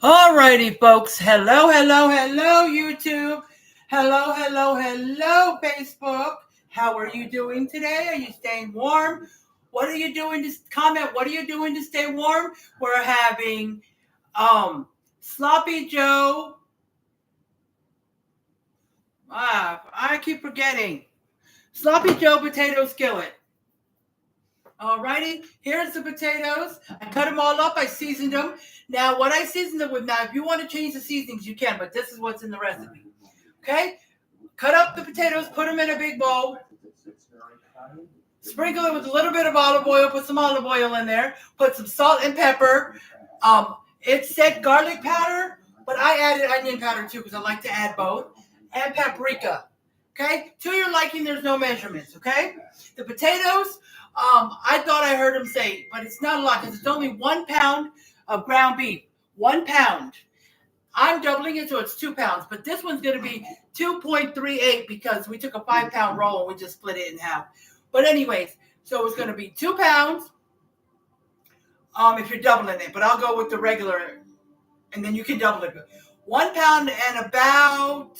All righty, folks. Hello, YouTube. Hello, Facebook. How are you doing today? Are you staying warm? What are you doing to comment? What are you doing to stay warm? We're having Sloppy Joe. I keep forgetting. Sloppy Joe potato skillet. Alrighty, here's the potatoes. I cut them all up. I seasoned them. Now, what I seasoned them with, now, if you want to change the seasonings, you can, but this is what's in the recipe. Okay? Cut up the potatoes, put them in a big bowl. Sprinkle it with a little bit of olive oil. Put some olive oil in there. Put some salt and pepper. It said garlic powder, but I added onion powder too because I like to add both. And paprika. Okay? To your liking, there's no measurements. Okay? The potatoes, I thought I heard him say, but it's not a lot because it's only 1 pound of ground beef. 1 pound. I'm doubling it, so it's 2 pounds. But this one's going to be 2.38 because we took a 5-pound roll and we just split it in half. But anyways, so it's going to be 2 pounds if you're doubling it. But I'll go with the regular, and then you can double it. 1 pound and about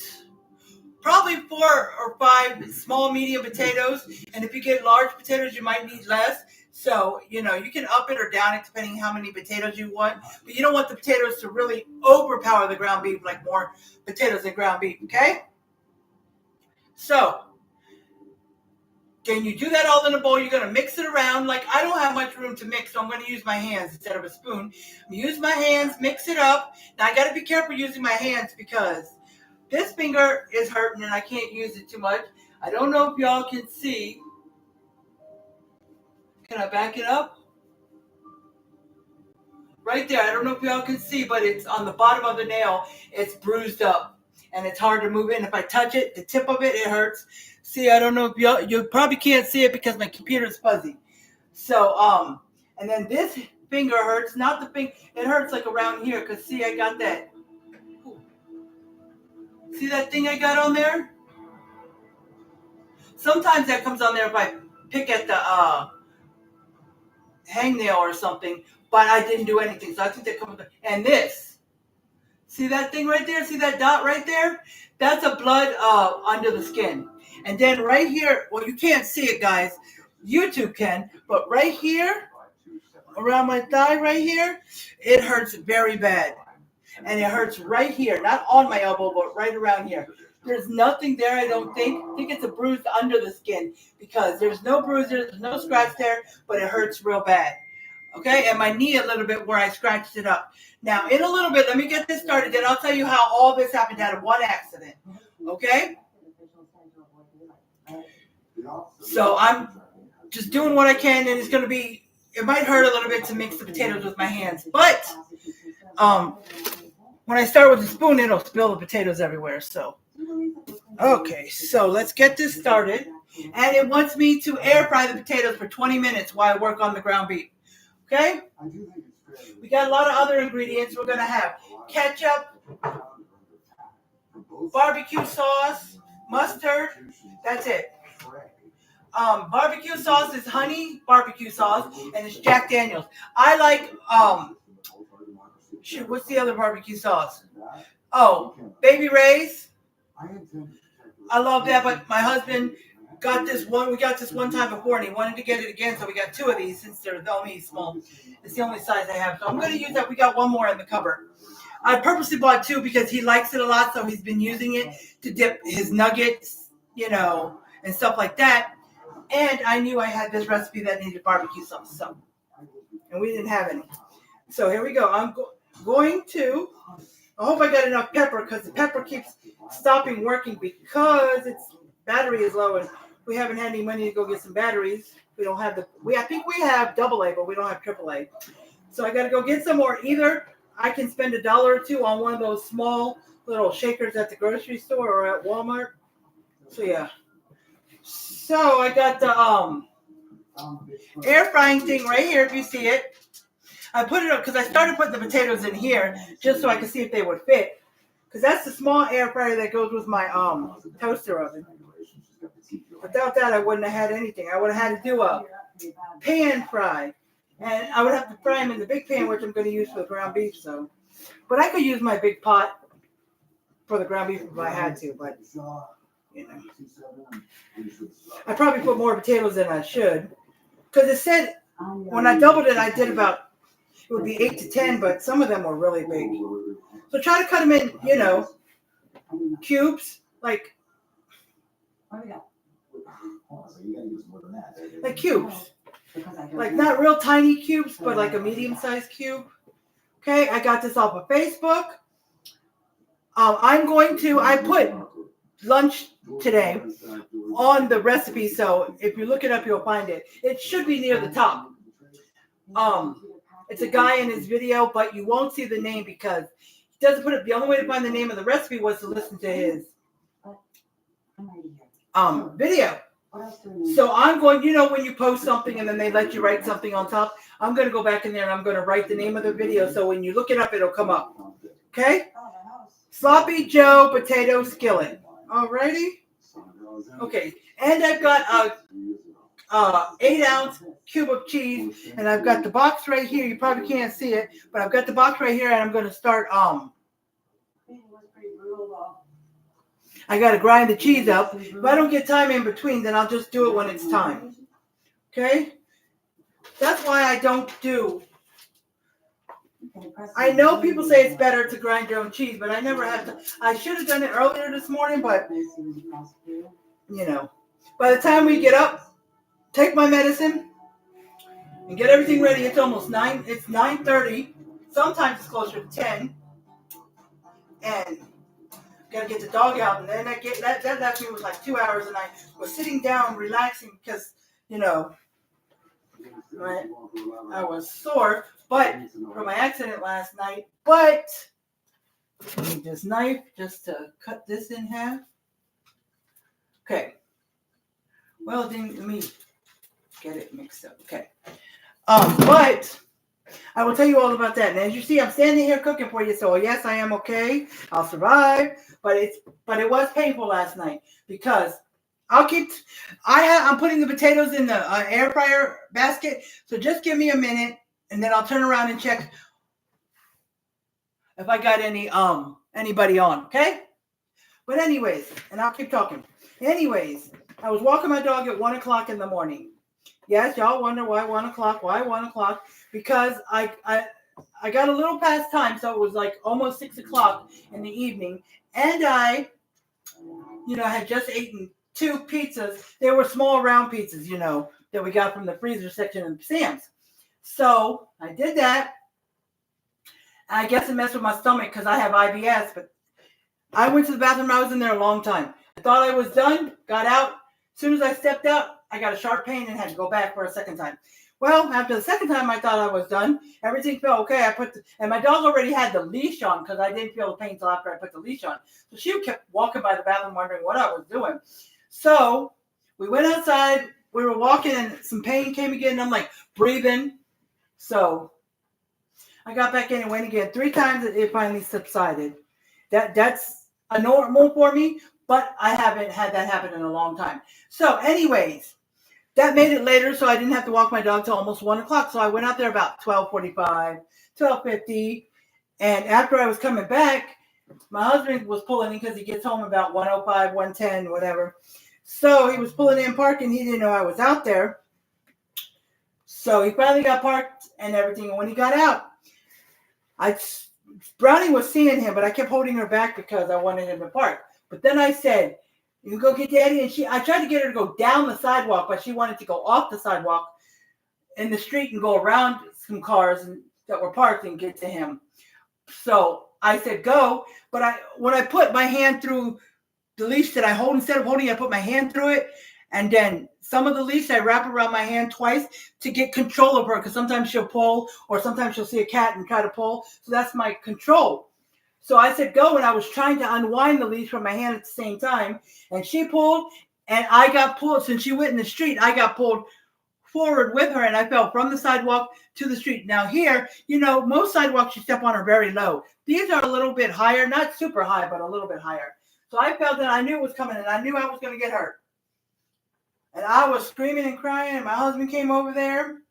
probably 4 or 5 small, medium potatoes. And if you get large potatoes, you might need less. So, you can up it or down it depending how many potatoes you want. But you don't want the potatoes to really overpower the ground beef, like more potatoes than ground beef, okay? So, can you do that all in a bowl? You're going to mix it around. Like, I don't have much room to mix, so I'm going to use my hands instead of a spoon. Use my hands, mix it up. Now, I got to be careful using my hands because this finger is hurting and I can't use it too much. I don't know if y'all can see. Can I back it up? Right there. I don't know if y'all can see, but it's on the bottom of the nail. It's bruised up and it's hard to move in. If I touch it, the tip of it, it hurts. See, I don't know if you probably can't see it because my computer is fuzzy. So, and then this finger hurts, not the finger. It hurts like around here because see, I got that. See that thing I got on there? Sometimes that comes on there if I pick at the hangnail or something, but I didn't do anything. So I think that comes with and this. See that thing right there? See that dot right there? That's a blood under the skin. And then right here, well, you can't see it, guys. YouTube can, but right here, around my thigh right here, it hurts very bad. And it hurts right here, not on my elbow, but right around here. There's nothing there, I don't think. I think it's a bruise under the skin because there's no bruise there, there's no scratch there, but it hurts real bad. Okay, and my knee a little bit where I scratched it up. Now, in a little bit, let me get this started, then I'll tell you how all this happened out of one accident. Okay? So I'm just doing what I can, and it's going to be, it might hurt a little bit to mix the potatoes with my hands, but when I start with the spoon, it'll spill the potatoes everywhere. So, okay, so let's get this started. And it wants me to air fry the potatoes for 20 minutes while I work on the ground beef. Okay? We got a lot of other ingredients. We're going to have ketchup, barbecue sauce, mustard. That's it. Barbecue sauce is honey barbecue sauce, and it's Jack Daniels. I like, what's the other barbecue sauce? Oh, Baby Ray's. I love that, but my husband got this one. We got this one time before, and he wanted to get it again, so we got 2 of these since they're only small. It's the only size I have, so I'm going to use that. We got 1 more in the cupboard. I purposely bought 2 because he likes it a lot, so he's been using it to dip his nuggets, and stuff like that. And I knew I had this recipe that needed barbecue sauce, and we didn't have any. So here we go. I'm going to, I hope I got enough pepper because the pepper keeps stopping working because its battery is low and we haven't had any money to go get some batteries. We don't have I think we have AA, but we don't have AAA. So I got to go get some, or either I can spend $1 or $2 on one of those small little shakers at the grocery store or at Walmart. So yeah. So I got the air frying thing right here, if you see it. I put it up because I started putting the potatoes in here just so I could see if they would fit. Because that's the small air fryer that goes with my toaster oven. Without that, I wouldn't have had anything. I would have had to do a pan fry. And I would have to fry them in the big pan, which I'm going to use for the ground beef. So, but I could use my big pot for the ground beef if I had to. But you know, I probably put more potatoes than I should, because it said when I doubled it, I did about, it would be 8 to 10, but some of them were really big. So try to cut them in, you know, cubes, like cubes. Like not real tiny cubes, but like a medium-sized cube. Okay, I got this off of Facebook. I put lunch today on the recipe, so if you look it up, you'll find it. It should be near the top. It's a guy in his video, but you won't see the name because he doesn't put it. The only way to find the name of the recipe was to listen to his video. So I'm going, you know, when you post something and then they let you write something on top, I'm going to go back in there and I'm going to write the name of the video. So when you look it up, it'll come up. Okay? Sloppy Joe potato skillet. Alrighty? Okay. And I've got a 8-ounce cube of cheese, and I've got the box right here. You probably can't see it, but I've got the box right here, and I'm going to start, I got to grind the cheese up. If I don't get time in between, then I'll just do it when it's time. Okay? That's why I don't do. I know people say it's better to grind your own cheese, but I never had to. I should have done it earlier this morning, but, you know, by the time we get up, take my medicine, and get everything ready, it's almost 9. It's 9:30. Sometimes it's closer to 10. And gotta get the dog out, and then that actually was like 2 hours, and I was sitting down relaxing because, you know, right, I was sore, but from my accident last night. But I need this knife just to cut this in half. Okay. Well, then let me get it mixed up. Okay. But I will tell you all about that. And as you see, I'm standing here cooking for you. So yes, I am okay. I'll survive. But it was painful last night because I'm putting the potatoes in the air fryer basket. So just give me a minute, and then I'll turn around and check if I got anybody on. Okay. But anyways, and I'll keep talking. Anyways, I was walking my dog at 1 o'clock in the morning. Yes, y'all wonder why 1 o'clock? Why 1 o'clock? Because I got a little past time, so it was like almost 6 o'clock in the evening, and I had just eaten 2 pizzas. They were small round pizzas, that we got from the freezer section of Sam's. So I did that. I guess it messed with my stomach because I have IBS, but I went to the bathroom. I was in there a long time. I thought I was done, got out. As soon as I stepped out, I got a sharp pain and had to go back for a second time. Well, after the second time, I thought I was done. Everything felt okay. And my dog already had the leash on because I didn't feel the pain until after I put the leash on. So she kept walking by the bathroom wondering what I was doing. So we went outside. We were walking and some pain came again. And I'm like breathing. So I got back in and went again 3 times. It finally subsided. That's a normal for me, but I haven't had that happen in a long time. So anyways, that made it later, so I didn't have to walk my dog till almost 1 o'clock. So I went out there about 12:45, 12:50. And after I was coming back, my husband was pulling in because he gets home about 1:05, 1:10, whatever. So he was pulling in parking. He didn't know I was out there. So he finally got parked and everything. And when he got out, Brownie was seeing him, but I kept holding her back because I wanted him to park. But then I said, "You can go get Daddy." And I tried to get her to go down the sidewalk, but she wanted to go off the sidewalk in the street and go around some cars that were parked and get to him. So I said, "Go." But when I put my hand through the leash that I hold, instead of holding it, I put my hand through it. And then some of the leash I wrap around my hand twice to get control of her, because sometimes she'll pull or sometimes she'll see a cat and try to pull. So that's my control. So I said, "Go." And I was trying to unwind the leash from my hand at the same time. And she pulled and I got pulled. Since she went in the street, I got pulled forward with her and I fell from the sidewalk to the street. Now here, most sidewalks you step on are very low. These are a little bit higher, not super high, but a little bit higher. So I felt that I knew it was coming and I knew I was going to get hurt. And I was screaming and crying and my husband came over there.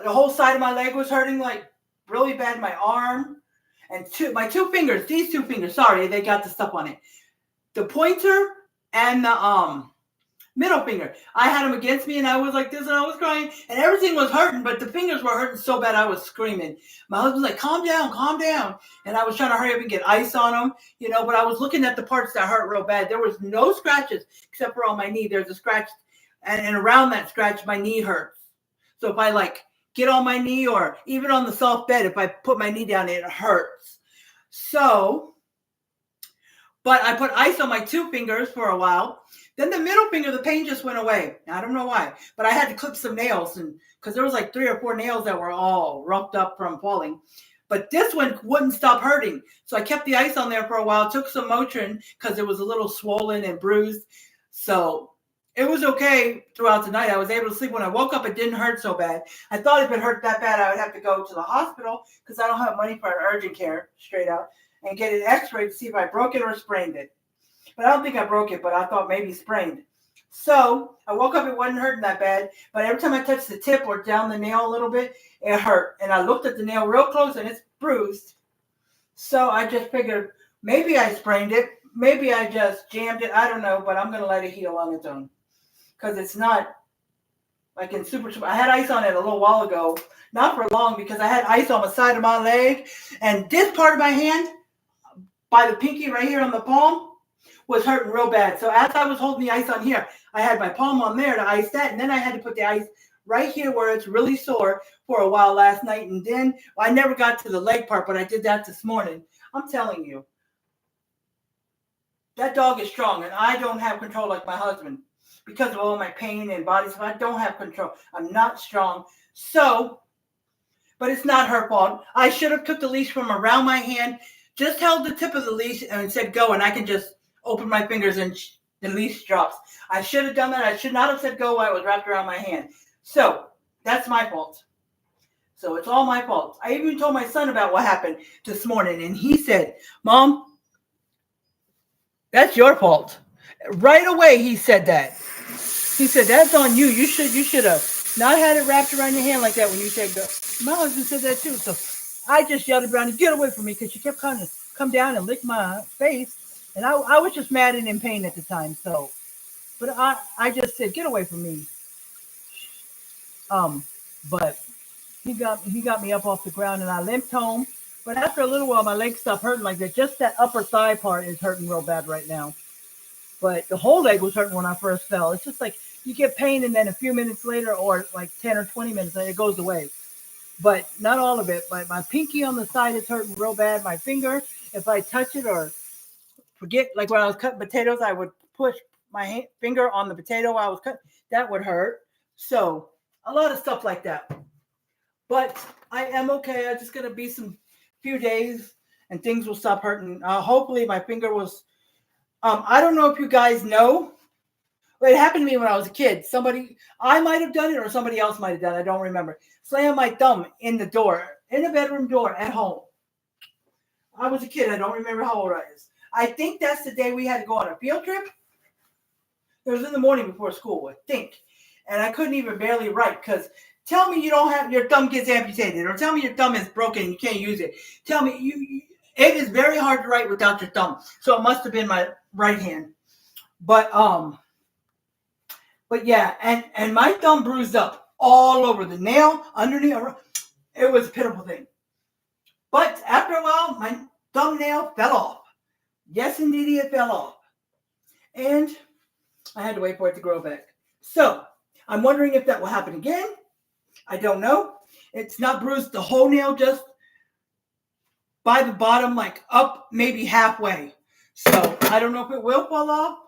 The whole side of my leg was hurting like really bad. My arm and my two fingers. These two fingers. Sorry, they got the stuff on it. The pointer and the middle finger. I had them against me, and I was like this, and I was crying, and everything was hurting, but the fingers were hurting so bad I was screaming. My husband was like, calm down. And I was trying to hurry up and get ice on them, but I was looking at the parts that hurt real bad. There was no scratches except for on my knee. There's a scratch, and around that scratch, my knee hurts. So if I get on my knee or even on the soft bed, if I put my knee down, it hurts. So, but I put ice on my two fingers for a while. Then the middle finger, the pain just went away. I don't know why, but I had to clip some nails, and because there was 3 or 4 nails that were all roughed up from falling. But this one wouldn't stop hurting. So I kept the ice on there for a while, took some Motrin because it was a little swollen and bruised. So it was okay throughout the night. I was able to sleep. When I woke up, it didn't hurt so bad. I thought if it hurt that bad, I would have to go to the hospital because I don't have money for an urgent care, straight out, and get an x-ray to see if I broke it or sprained it. But I don't think I broke it, but I thought maybe sprained. So I woke up, it wasn't hurting that bad. But every time I touched the tip or down the nail a little bit, it hurt. And I looked at the nail real close, and it's bruised. So I just figured maybe I sprained it. Maybe I just jammed it. I don't know, but I'm going to let it heal on its own. Because it's not in super. I had ice on it a little while ago. Not for long, because I had ice on the side of my leg. And this part of my hand, by the pinky right here on the palm, was hurting real bad. So as I was holding the ice on here, I had my palm on there to ice that, and then I had to put the ice right here where it's really sore for a while last night. And then I never got to the leg part, but I did that this morning. I'm telling you, that dog is strong, and I don't have control like my husband because of all my pain and body stuff. I don't have control. I'm not strong. So, but it's not her fault. I should have took the leash from around my hand, just held the tip of the leash and said go, and I can just open my fingers and the leash drops. I should have done that. I should not have said go while it was wrapped around my hand. So that's my fault. So it's all my fault. I even told my son about what happened this morning, and he said, Mom, that's your fault. Right away he said that. He said, that's on you. You should have not had it wrapped around your hand like that when you said go. My husband said that too. So I just yelled at Brownie, get away from me, because she kept coming to come down and lick my face. And I was just mad and in pain at the time. So, but I just said, get away from me. But he got me up off the ground, and I limped home. But after a little while, my legs stopped hurting like that. Just that upper thigh part is hurting real bad right now. But the whole leg was hurting when I first fell. It's just like you get pain, and then a few minutes later, or 10 or 20 minutes, and it goes away. But not all of it. But my pinky on the side is hurting real bad. My finger, if I touch it or forget, like when I was cutting potatoes, I would push my finger on the potato while I was cutting. That would hurt. So a lot of stuff like that. But I am okay. I'm just going to be some few days and things will stop hurting. Hopefully my finger was, I don't know if you guys know, but it happened to me when I was a kid. I might have done it or somebody else might have done it. I don't remember. Slammed my thumb in the door, in the bedroom door at home. I was a kid. I don't remember how old I was. I think that's the day we had to go on a field trip. It was in the morning before school, I think. And I couldn't even barely write because tell me you don't have, your thumb gets amputated, or tell me your thumb is broken and you can't use it. Tell me, it is very hard to write without your thumb. So it must have been my right hand. But yeah, and my thumb bruised up all over the nail, underneath. It was a pitiful thing. But after a while, my thumbnail fell off. Yes, indeed, it fell off. And I had to wait for it to grow back. So I'm wondering if that will happen again. I don't know. It's not bruised the whole nail, just by the bottom, up maybe halfway. So I don't know if it will fall off,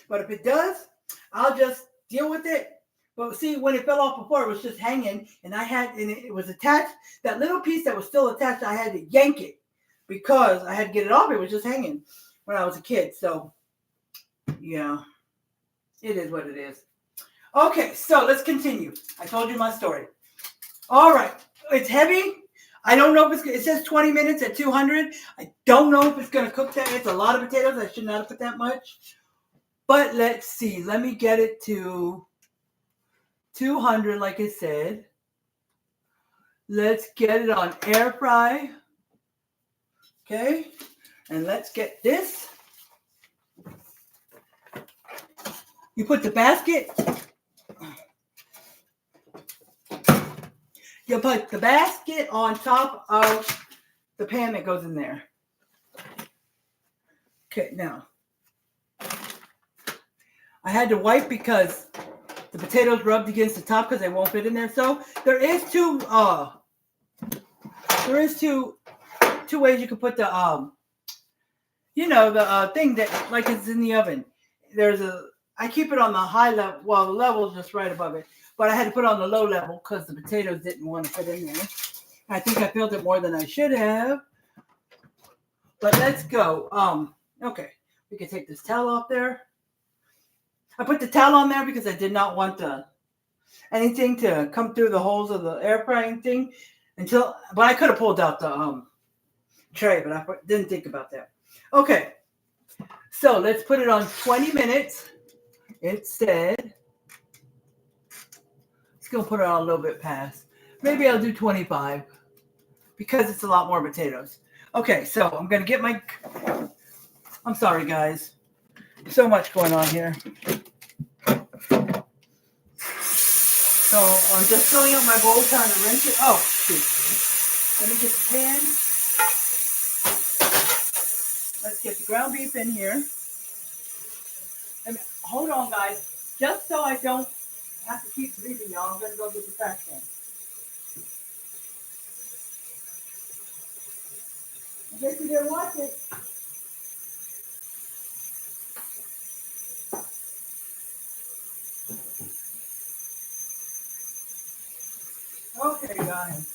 but if it does, I'll just deal with it. But see, when it fell off before, it was just hanging, and it was attached. That little piece that was still attached, I had to yank it because I had to get it off. It was just hanging when I was a kid. So yeah, it is what it is. Okay, so let's continue. I told you my story. All right, it's heavy. I don't know if it says 20 minutes at 200. I don't know if it's going to cook that. It's a lot of potatoes. I should not have put that much. But let's see. Let me get it to 200 like it said. Let's get it on air fry. Okay. And let's get this. You put the basket. You put the basket on top of the pan that goes in there. Okay, now. I had to wipe because the potatoes rubbed against the top because they won't fit in there. So there is two ways you can put the the thing that like it's in the oven. I keep it on the high level. Well, the level is just right above it, but I had to put it on the low level because the potatoes didn't want to fit in there. I think I filled it more than I should have. But let's go. Okay, we can take this towel off there. I put the towel on there because I did not want anything to come through the holes of the air frying thing but I could have pulled out the tray, but I didn't think about that. Okay, so let's put it on 20 minutes. It said it's gonna put it on a little bit past. Maybe I'll do 25 because it's a lot more potatoes. Okay, so I'm gonna get I'm sorry guys, so much going on here. So I'm just filling up my bowl, trying to rinse it. Oh, shoot. Let me get the pan. Let's get the ground beef in here. Hold on, guys. Just so I don't have to keep leaving y'all, I'm going to go get the trash can. I guess you didn't watch it. Okay, guys.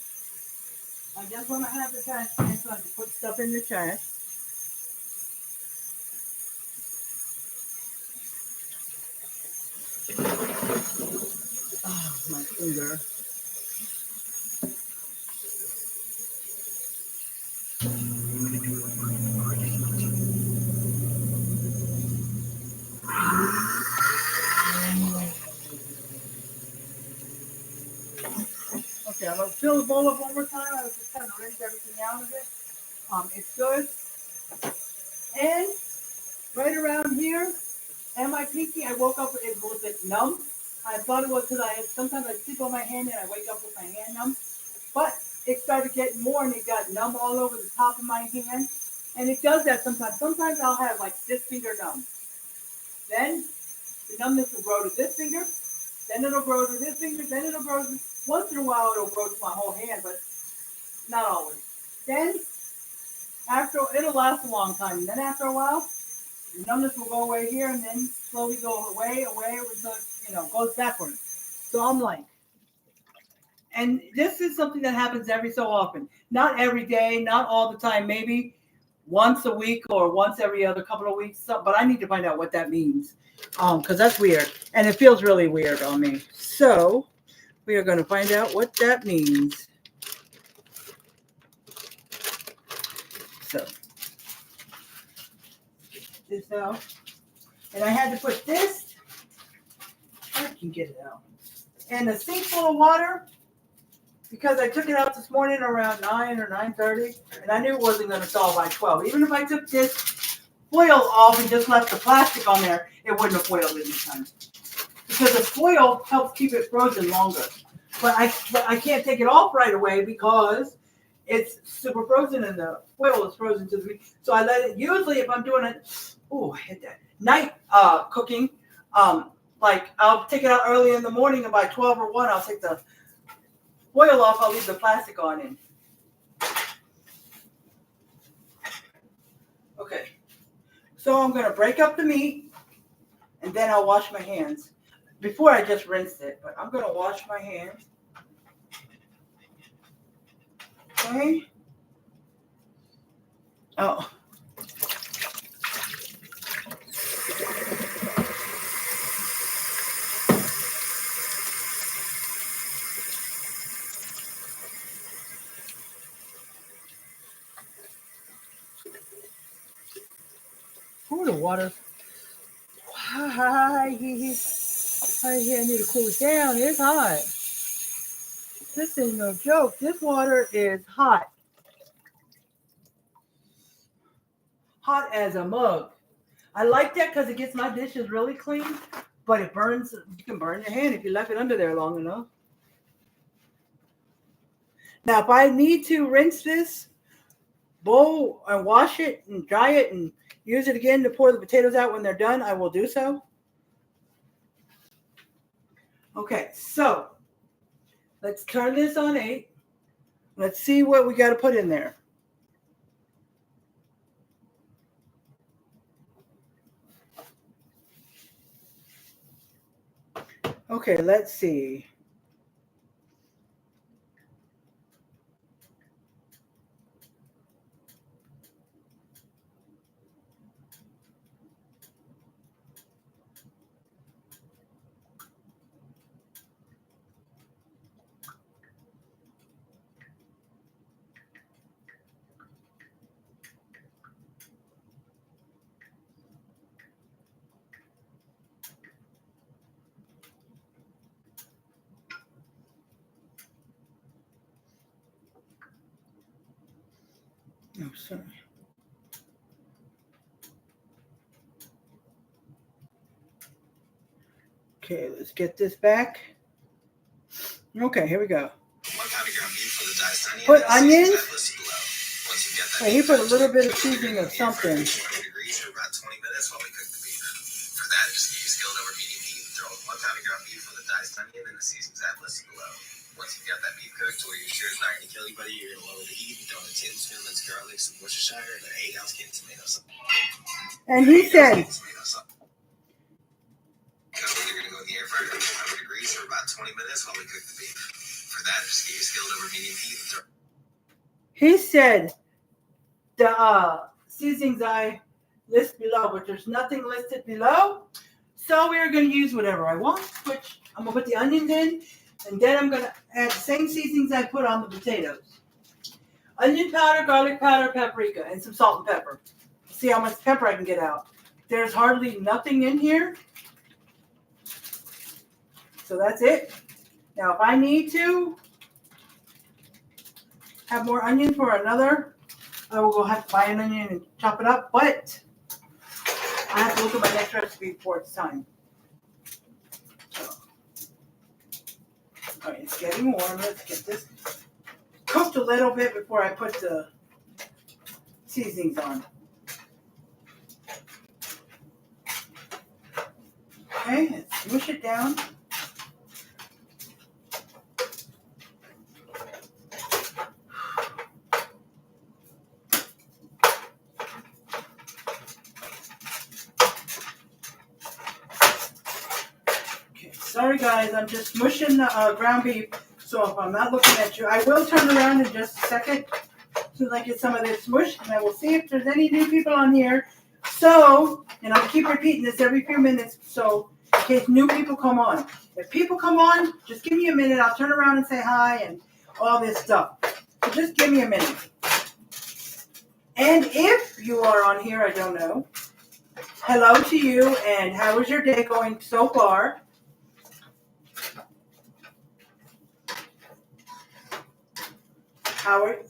I just want to have the trash can so I can put stuff in the trash. Oh, my finger. Okay, I'm going to fill the bowl up one more time. I was just trying to rinse everything out of it. It's good. And right around here, and my pinky, I woke up with it was like numb. I thought it was because sometimes I sleep on my hand and I wake up with my hand numb. But it started getting more and it got numb all over the top of my hand. And it does that sometimes. Sometimes I'll have like this finger numb. Then the numbness will grow to this finger. Then it'll grow to this finger. Then it'll grow to, once in a while it'll grow to my whole hand, but not always. Then it'll last a long time. And then after a while, the numbness will go away here and then slowly go away until it goes backwards. So I'm like, and this is something that happens every so often. Not every day, not all the time, maybe once a week or once every other couple of weeks. But I need to find out what that means because that's weird. And it feels really weird on me. So we are going to find out what that means. So this out. And I had to put this, I can get it out, in a sink full of water because I took it out this morning around 9 or 9:30, and I knew it wasn't going to thaw by 12. Even if I took this foil off and just left the plastic on there, it wouldn't have foiled any time. Because the foil helps keep it frozen longer. But I can't take it off right away because it's super frozen and the foil is frozen to the meat. So I let it, usually if I'm doing it, I hit that, night cooking, like I'll take it out early in the morning and by 12 or 1, I'll take the foil off, I'll leave the plastic on in. Okay, so I'm going to break up the meat and then I'll wash my hands. Before I just rinsed it, but I'm going to wash my hands. Okay. Oh. Oh, the water. I need to cool it down. It's hot. This ain't no joke. This water is hot. Hot as a mug. I like that because it gets my dishes really clean, but it burns. You can burn your hand if you left it under there long enough. Now, if I need to rinse this bowl and wash it and dry it and use it again to pour the potatoes out when they're done, I will do so. Okay, so let's turn this on 8. Let's see what we got to put in there. Okay, let's see. Oh, sorry. Okay, let's get this back. Okay, here we go. Put onions. And he put a little bit of seasoning of something. Once you've got that beef cooked or you're sure it's not going to kill anybody, you're going to lower the heat and throw in a tablespoon of minced garlic, some Worcestershire, and an 8-ounce can of tomatoes. And he said, you're going to go in the air fryer at 200 degrees for about 20 minutes while we cook the beef. For that, just get your skillet over medium heat and throw. He said the seasonings I list below, but there's nothing listed below. So we're going to use whatever I want, which I'm going to put the onions in. And then I'm going to add the same seasonings I put on the potatoes. Onion powder, garlic powder, paprika, and some salt and pepper. See how much pepper I can get out. There's hardly nothing in here. So that's it. Now, if I need to have more onion for another, I will go have to buy an onion and chop it up. But I have to look at my next recipe before it's time. All right, it's getting warm. Let's get this cooked a little bit before I put the seasonings on. Okay, let's smush it down. Sorry guys, I'm just mushing the ground beef, so if I'm not looking at you, I will turn around in just a second as soon as I get some of this smushed, and I will see if there's any new people on here. So, and I'll keep repeating this every few minutes, so in case new people come on. If people come on, just give me a minute, I'll turn around and say hi and all this stuff. So just give me a minute. And if you are on here, I don't know, hello to you, and how is your day going so far?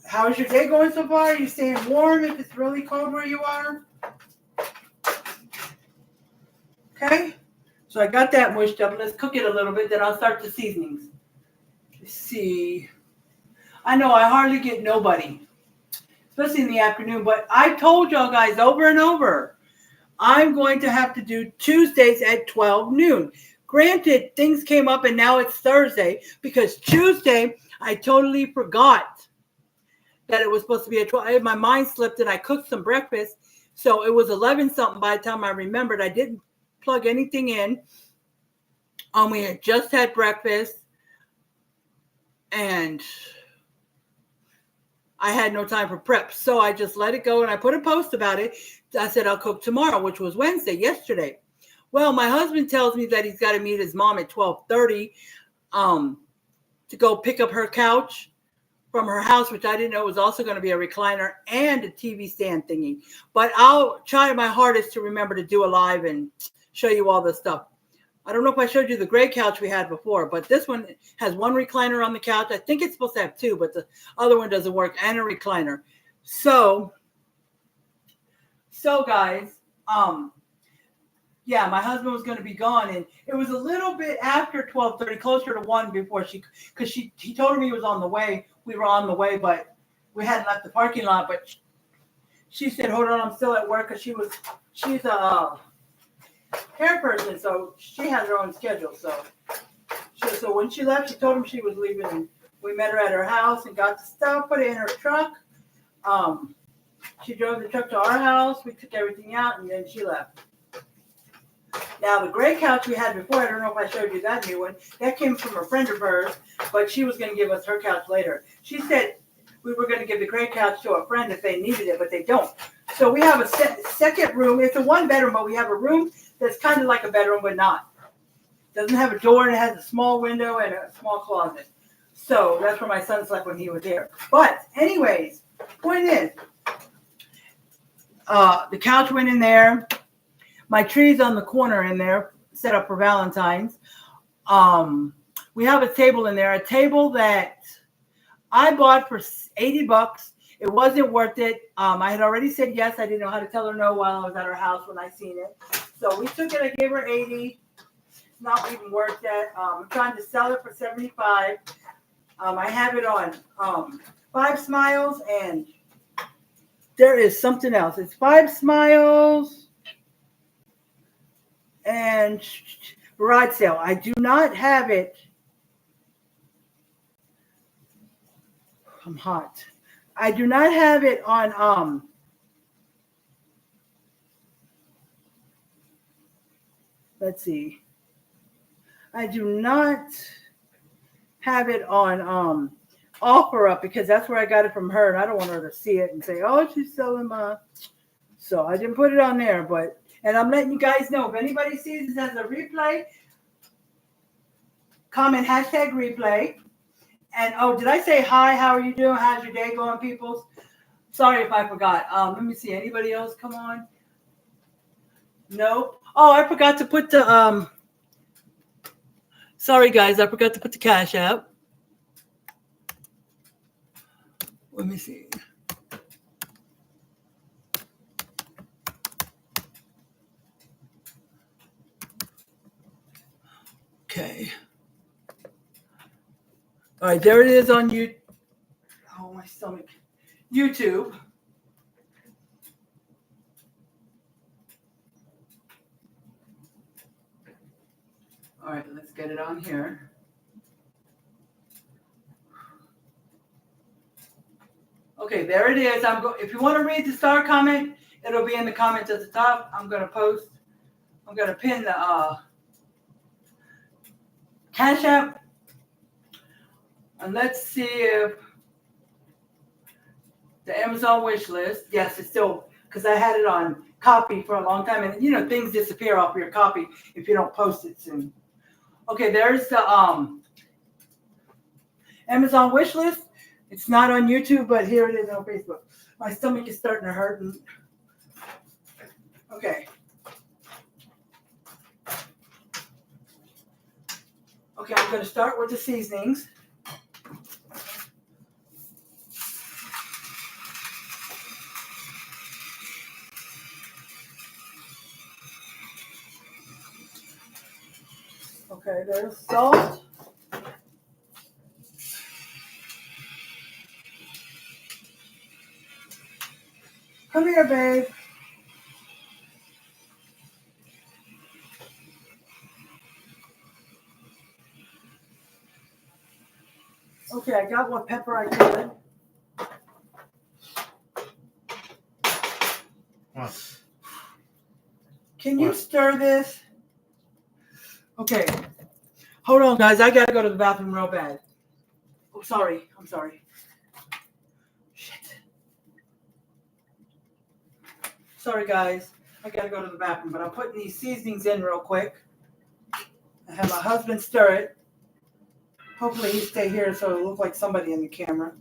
How is your day going so far? Are you staying warm if it's really cold where you are? Okay. So I got that mushed up. Let's cook it a little bit, then I'll start the seasonings. Let's see. I know I hardly get nobody, especially in the afternoon, but I told y'all guys over and over, I'm going to have to do Tuesdays at 12 noon. Granted, things came up and now it's Thursday because Tuesday I totally forgot that it was supposed to be at 12. My mind slipped and I cooked some breakfast. So it was 11 something by the time I remembered. I didn't plug anything in. We had just had breakfast and I had no time for prep. So I just let it go and I put a post about it. I said, I'll cook tomorrow, which was Wednesday, yesterday. Well, my husband tells me that he's got to meet his mom at 12:30 to go pick up her couch from her house, which I didn't know was also going to be a recliner and a TV stand thingy. But I'll try my hardest to remember to do a live and show you all this stuff. I don't know if I showed you the gray couch we had before, but this one has one recliner on the couch. I think it's supposed to have two, but the other one doesn't work, and a recliner. So guys, yeah, my husband was going to be gone, and it was a little bit after 12:30, closer to 1 before because he told me he was on the way. We were on the way, but we hadn't left the parking lot. But she said, "Hold on, I'm still at work," because she's a hair person, so she has her own schedule. So when she left, she told him she was leaving, and we met her at her house and got the stuff, put it in her truck. She drove the truck to our house. We took everything out, and then she left. Now, the gray couch we had before, I don't know if I showed you that new one. That came from a friend of hers, but she was going to give us her couch later. She said we were going to give the gray couch to a friend if they needed it, but they don't. So we have a second room. It's a one bedroom, but we have a room that's kind of like a bedroom, but not. It doesn't have a door, and it has a small window and a small closet. So that's where my son slept when he was here. But anyways, point is, the couch went in there. My tree's on the corner in there, set up for Valentine's. We have a table in there, a table that I bought for $80. It wasn't worth it. I had already said yes. I didn't know how to tell her no while I was at her house when I seen it. So we took it. I gave her $80. It's not even worth that. I'm trying to sell it for $75. I have it on 5 Smiles, and there is something else. It's 5 Smiles and garage sale. I do not have it. I'm hot. I do not have it on let's see. I do not have it on offer up, because that's where I got it from her, and I don't want her to see it and say, "Oh, she's selling my." So I didn't put it on there, and I'm letting you guys know, if anybody sees this as a replay, comment #replay. And did I say hi? How are you doing? How's your day going, peoples? Sorry if I forgot. Let me see. Anybody else come on? Nope. Oh, I forgot to put the sorry guys, I forgot to put the Cash App. Let me see. Okay. All right, there it is on YouTube. Oh, my stomach. YouTube. All right, let's get it on here. Okay, there it is. If you want to read the star comment, it'll be in the comments at the top. I'm going to pin the Cash App. And let's see if the Amazon wish list. Yes, it's still, because I had it on copy for a long time. And, things disappear off your copy if you don't post it soon. Okay, there's the Amazon wish list. It's not on YouTube, but here it is on Facebook. My stomach is starting to hurt. Okay. Okay, I'm going to start with the seasonings. Okay, there's salt. Come here, babe. Okay, I got what pepper I could. What? Can you stir this? Okay. Hold on, guys. I got to go to the bathroom real bad. Oh, sorry. I'm sorry. Shit. Sorry, guys. I got to go to the bathroom, but I'm putting these seasonings in real quick. I have my husband stir it. Hopefully he stay here so it'll look like somebody in the camera.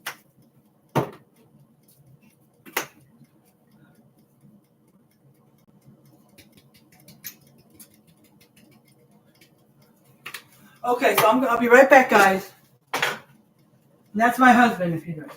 Okay, so I'll be right back, guys. And that's my husband, if you know.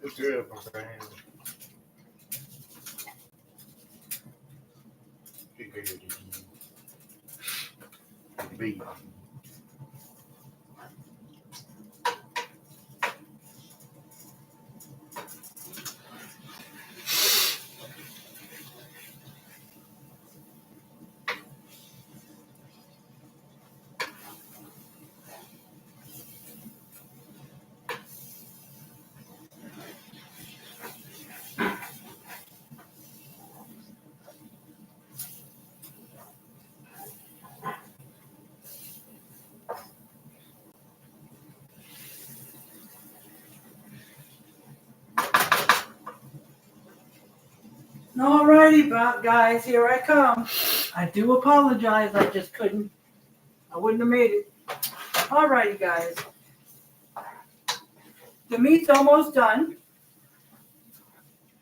It's good, my friend. Be. Alrighty, guys, here I come. I do apologize. I just couldn't. I wouldn't have made it. Alrighty, guys. The meat's almost done.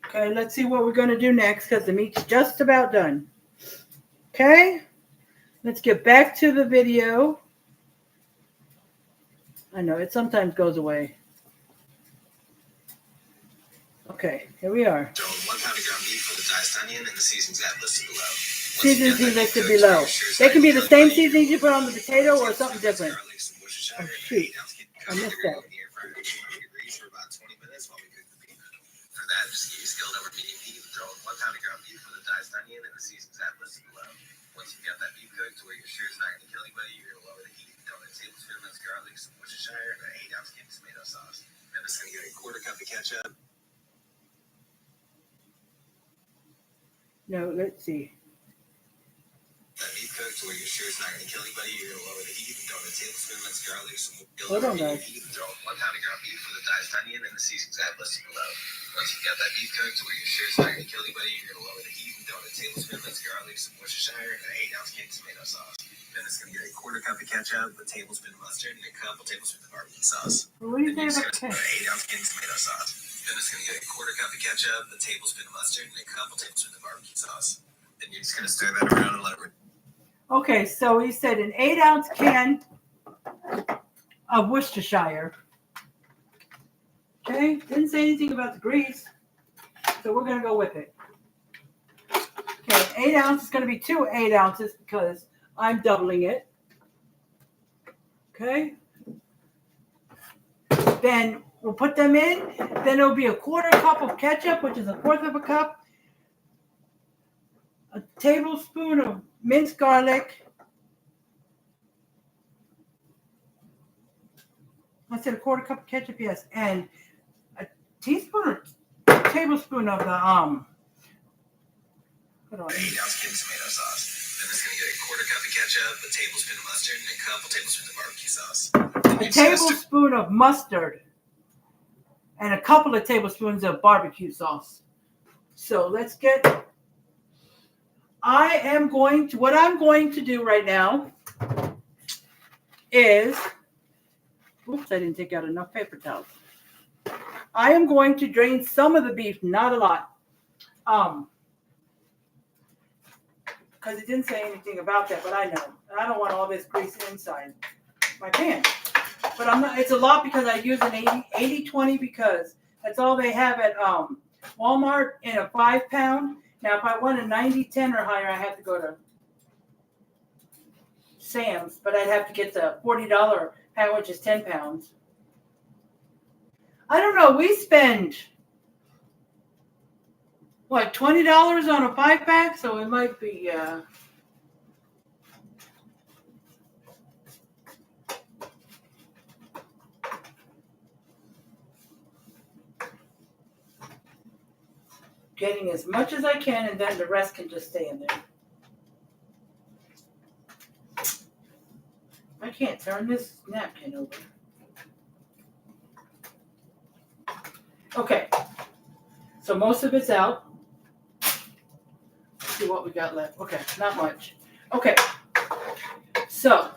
Okay, let's see what we're going to do next because the meat's just about done. Okay, let's get back to the video. I know, it sometimes goes away. Okay, here we are. 1 pound of ground beef with a diced onion and the seasonings add listed below. Seasonings listed below. They can be the same seasonings you put on the potato or something different. Oh, shoot. I missed that. For that, just get your skillet over medium heat. Throw in 1 pound of ground beef with a diced onion and the seasonings add listed below. Once you've got that beef cooked to where you're sure it's not going to kill anybody, you're going to lower the heat. Throw in a tablespoon of minced garlic, some Worcestershire, and an 8-ounce can of tomato sauce. Then it's going to get a 1/4 cup of ketchup. No, let's see. That beef cooked to where you're sure it's not going to kill anybody, you're going to lower the heat. Throw in a tablespoon of minced garlic, some Hold on, guys. Throw in 1 pound of ground beef with a diced onion and the seasonings add listed below. Once you've got that beef cooked to where you're sure it's not going to kill anybody, you're going to lower the heat and throw in a tablespoon of minced garlic, some Worcestershire, and an 8-ounce can of tomato sauce. Then it's going to get a 1/4 cup of ketchup, a tablespoon of mustard, and a couple tablespoons of barbecue sauce. What do you Then think you're just about going to that? put an 8-ounce can of tomato sauce. Then it's going to get a 1/4 cup of ketchup, a tablespoon of mustard, and a couple tablespoons of barbecue sauce. Then you're just going to stir that around and let it. Okay, so he said an 8-ounce can of Worcestershire. Okay, didn't say anything about the grease, so we're going to go with it. Okay, 8 ounces is going to be 2 8 ounces because I'm doubling it. Okay. Then we'll put them in. Then it'll be a 1/4 cup of ketchup, which is 1/4 of a cup. A tablespoon of minced garlic. I said a 1/4 cup of ketchup, yes, and a teaspoon or tablespoon of the Hold on. 8-ounce can of tomato sauce. Then it's going to get a 1/4 cup of ketchup, a tablespoon of mustard, and a couple tablespoons of barbecue sauce. A tablespoon of mustard and a couple of tablespoons of barbecue sauce. So let's get. What I'm going to do right now is. Oops, I didn't take out enough paper towels. I am going to drain some of the beef, not a lot. Because it didn't say anything about that, but I know. And I don't want all this grease inside my pan. But I'm not. It's a lot because I use an 80-20 because that's all they have at Walmart in a 5-pound. Now, if I want a 90-10 or higher, I have to go to Sam's, but I'd have to get the $40 pound, which is 10 pounds. I don't know. We spend what, $20 on a 5-pack? So it might be. Getting as much as I can, and then the rest can just stay in there. I can't turn this napkin over. Okay, so most of it's out. Let's see what we got left. Okay, not much. Okay, so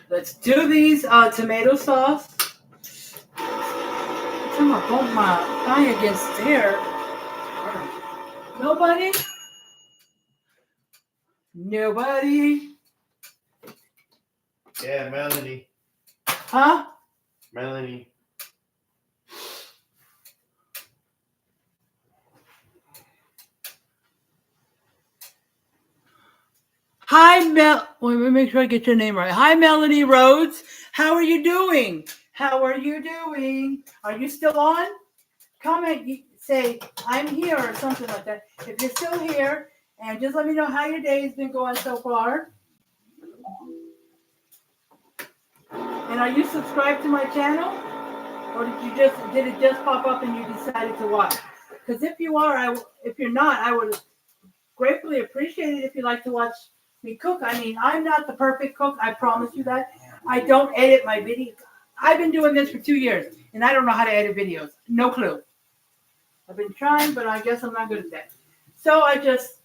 let's do these tomato sauce. I'm gonna bump my thigh against there. Nobody? Nobody? Yeah, Melanie. Huh? Melanie. Hi, Wait, let me make sure I get your name right. Hi, Melanie Rhodes. How are you doing? How are you doing? Are you still on? Comment, say, I'm here or something like that. If you're still here, and just let me know how your day has been going so far. And are you subscribed to my channel? Or did it just pop up and you decided to watch? Because if you are, if you're not, I would gratefully appreciate it if you'd like to watch me cook. I mean, I'm not the perfect cook. I promise you that. I don't edit my videos. I've been doing this for 2 years, and I don't know how to edit videos. No clue. I've been trying, but I guess I'm not good at that. So I just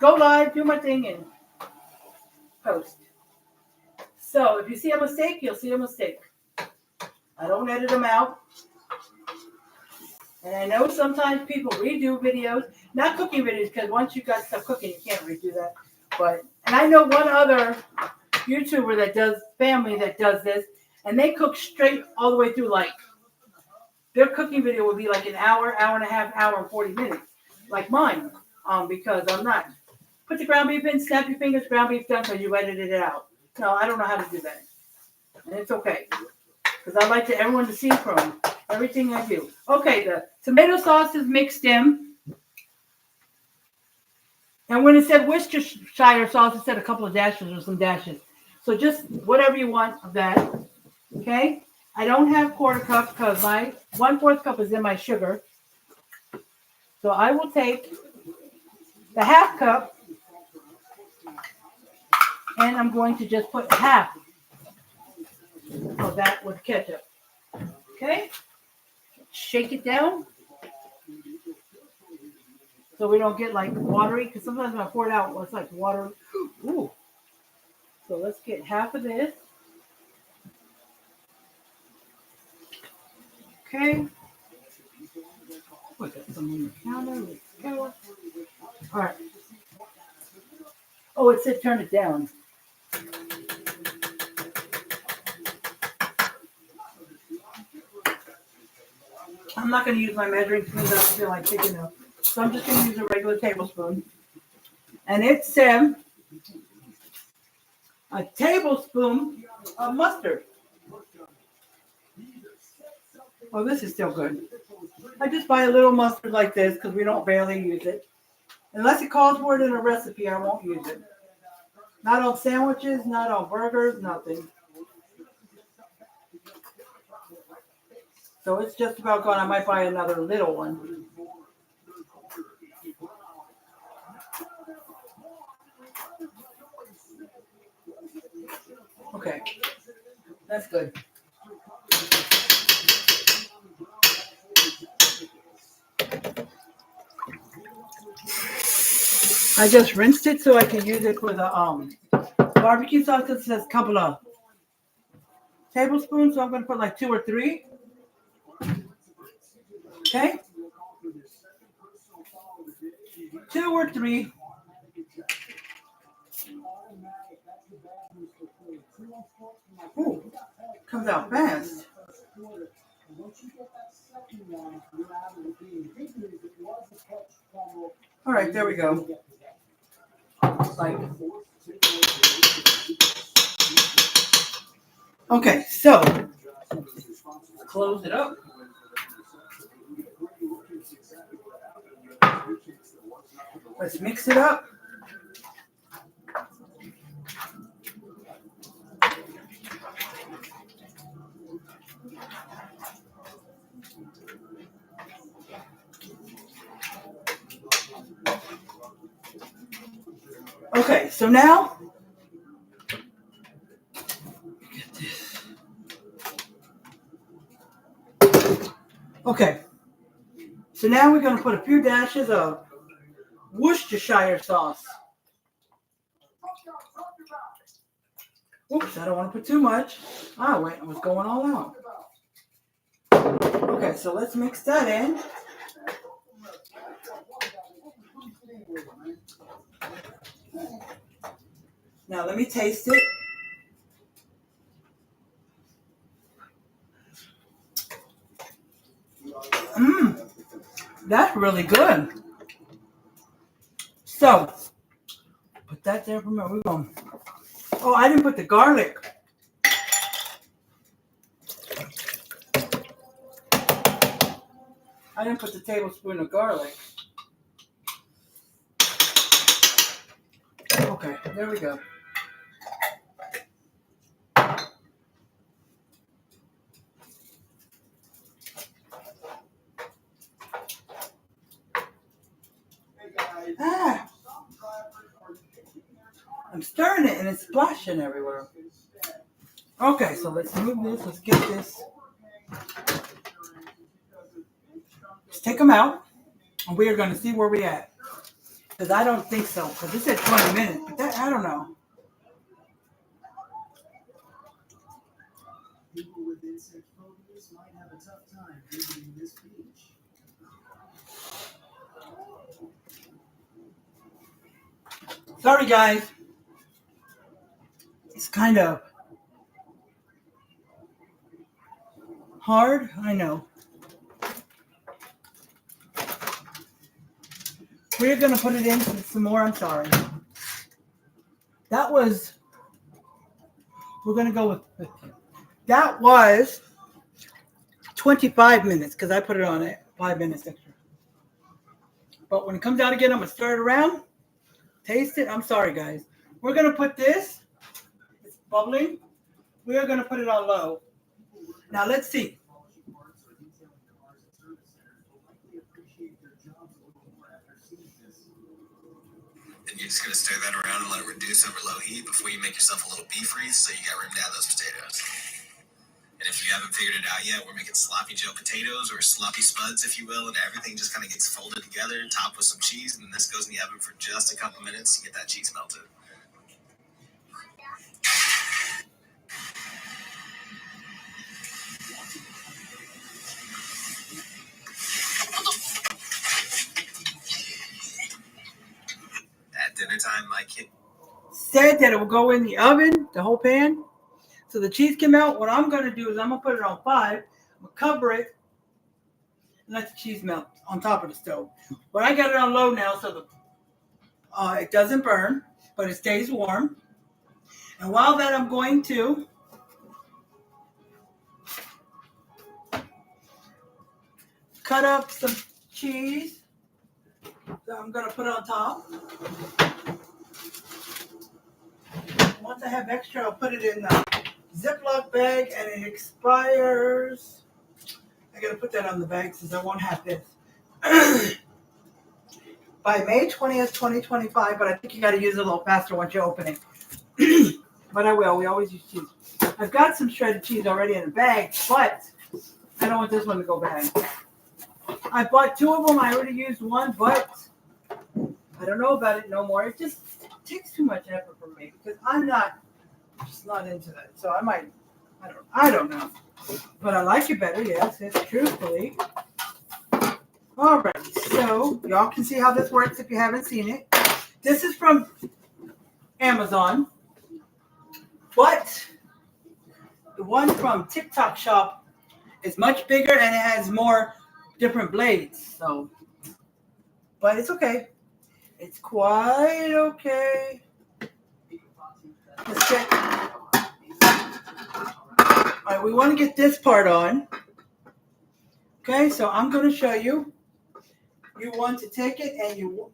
go live, do my thing, and post. So if you see a mistake, you'll see a mistake. I don't edit them out. And I know sometimes people redo videos, not cooking videos, because once you got stuff cooking, you can't redo that. And I know one other YouTuber that does family that does this, and they cook straight all the way through. Like their cooking video would be like an hour, hour and a half, hour and 40 minutes, like mine. Because I'm not. Put the ground beef in, snap your fingers, ground beef done, so you edited it out. No, I don't know how to do that, and it's okay. Because I like everyone to see from everything I do. Okay, the tomato sauce is mixed in. And when it said Worcestershire sauce, it said a couple of dashes or some dashes. So just whatever you want of that. Okay? I don't have quarter cup because my 1/4 cup is in my sugar. So I will take the half cup and I'm going to just put half of that with ketchup. Okay? Shake it down so we don't get like watery, because sometimes when I pour it out, it's like water. Ooh. So let's get half of this. Okay. We got some on the counter. Let's go. All right. Oh, it said turn it down. I'm not going to use my measuring spoon. I don't feel like picking up. So I'm just going to use a regular tablespoon. And it's a tablespoon of mustard. Oh, this is still good. I just buy a little mustard like this because we don't barely use it. Unless it calls for it in a recipe, I won't use it. Not on sandwiches, not on burgers, nothing. So it's just about gone. I might buy another little one. Okay, that's good. I just rinsed it so I can use it with a barbecue sauce that says a couple of tablespoons. So I'm going to put like 2 or 3. Okay, 2 or 3. Ooh, comes out fast. All right, there we go. Okay, so close it up. Let's mix it up. Okay, so now get this. Okay, so now we're going to put a few dashes of Worcestershire sauce. Oops, I don't want to put too much. Wait, I was going all out. Okay, so let's mix that in. Now let me taste it. That's really good. So, put that there for a minute. We're going. Oh, I didn't put the garlic. I didn't put the tablespoon of garlic. Okay, there we go. I'm stirring it and it's splashing everywhere. Okay, so let's move this. Let's get this. Let's take them out and we are going to see where we're at. Because I don't think so. Because it said 20 minutes. But that, I don't know. People with insect phobias might have a tough time visiting this beach. Sorry, guys. It's kind of hard. I know. We're going to put it in some more. I'm sorry. We're going to go with, that was 25 minutes because I put it on it 5 minutes extra. But when it comes out again, I'm going to stir it around. Taste it. I'm sorry, guys. We're going to put this. It's bubbling. We are going to put it on low. Now, let's see. Then you're just going to stir that around and let it reduce over low heat before you make yourself a little beef wreath so you got room to add those potatoes. And if you haven't figured it out yet, we're making sloppy Joe potatoes, or sloppy spuds, if you will, and everything just kind of gets folded together, topped with some cheese, and then this goes in the oven for just a couple minutes to get that cheese melted. At dinner time, my kid Said that it will go in the oven, the whole pan. So the cheese came out. What I'm going to do is I'm going to put it on 5. I'm going to cover it and let the cheese melt on top of the stove. But I got it on low now so it doesn't burn, but it stays warm. And while that, I'm going to cut up some cheese that I'm going to put on top. Once I have extra, I'll put it in a Ziploc bag, and it expires. I got to put that on the bag since I won't have this. By May 20th, 2025, but I think you got to use it a little faster once you open it. But I will. We always use cheese. I've got some shredded cheese already in a bag, but I don't want this one to go bad. I bought 2 of them. I already used one, but I don't know about it no more. It just takes too much effort from me because I'm just not into that. So I don't know. But I like it better, yes, it's truthfully. All right, so y'all can see how this works if you haven't seen it. This is from Amazon, but the one from TikTok Shop is much bigger and it has more different blades. So, but it's okay. It's quite okay. Let's check. All right, we want to get this part on. Okay, so I'm going to show you. You want to take it and you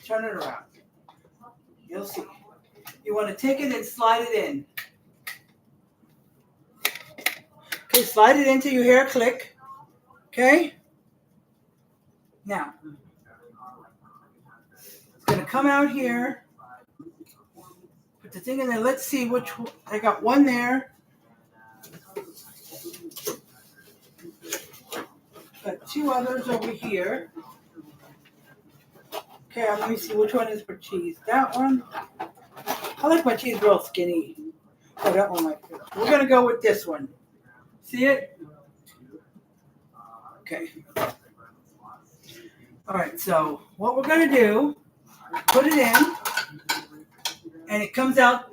turn it around. You'll see. You want to take it and slide it in. Okay, slide it in till you hear a click. Okay? Now, it's going to come out here. Put the thing in there. Let's see which one. I got one there. Got 2 others over here. Okay, let me see which one is for cheese. That one. I like my cheese real skinny. Oh, that one might fit. We're going to go with this one. See it? Okay. All right, so what we're going to do, put it in, and it comes out,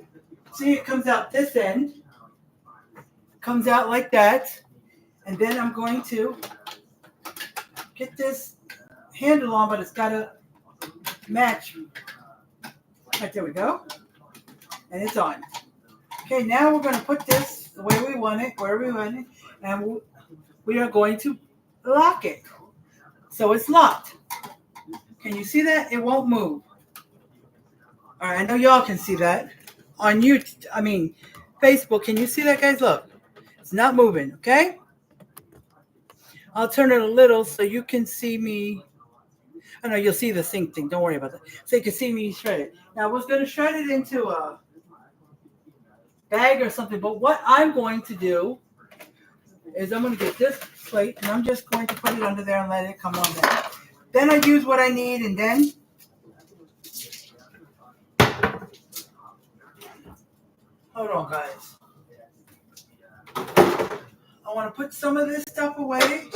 see it comes out this end, comes out like that, and then I'm going to get this handle on, but it's got to match. Right, there we go. And it's on. Okay, now we're going to put this the way we want it, where we want it, and we are going to lock it. So it's locked. Can you see that? It won't move. All right, I know y'all can see that. On Facebook, can you see that, guys? Look, it's not moving, okay? I'll turn it a little so you can see me. I know you'll see the sync thing. Don't worry about that. So you can see me shred it. Now, I was going to shred it into a bag or something, but what I'm going to do is I'm going to get this plate, and I'm just going to put it under there and let it come on there. Then I use what I need, and then Hold on, guys. I want to put some of this stuff away.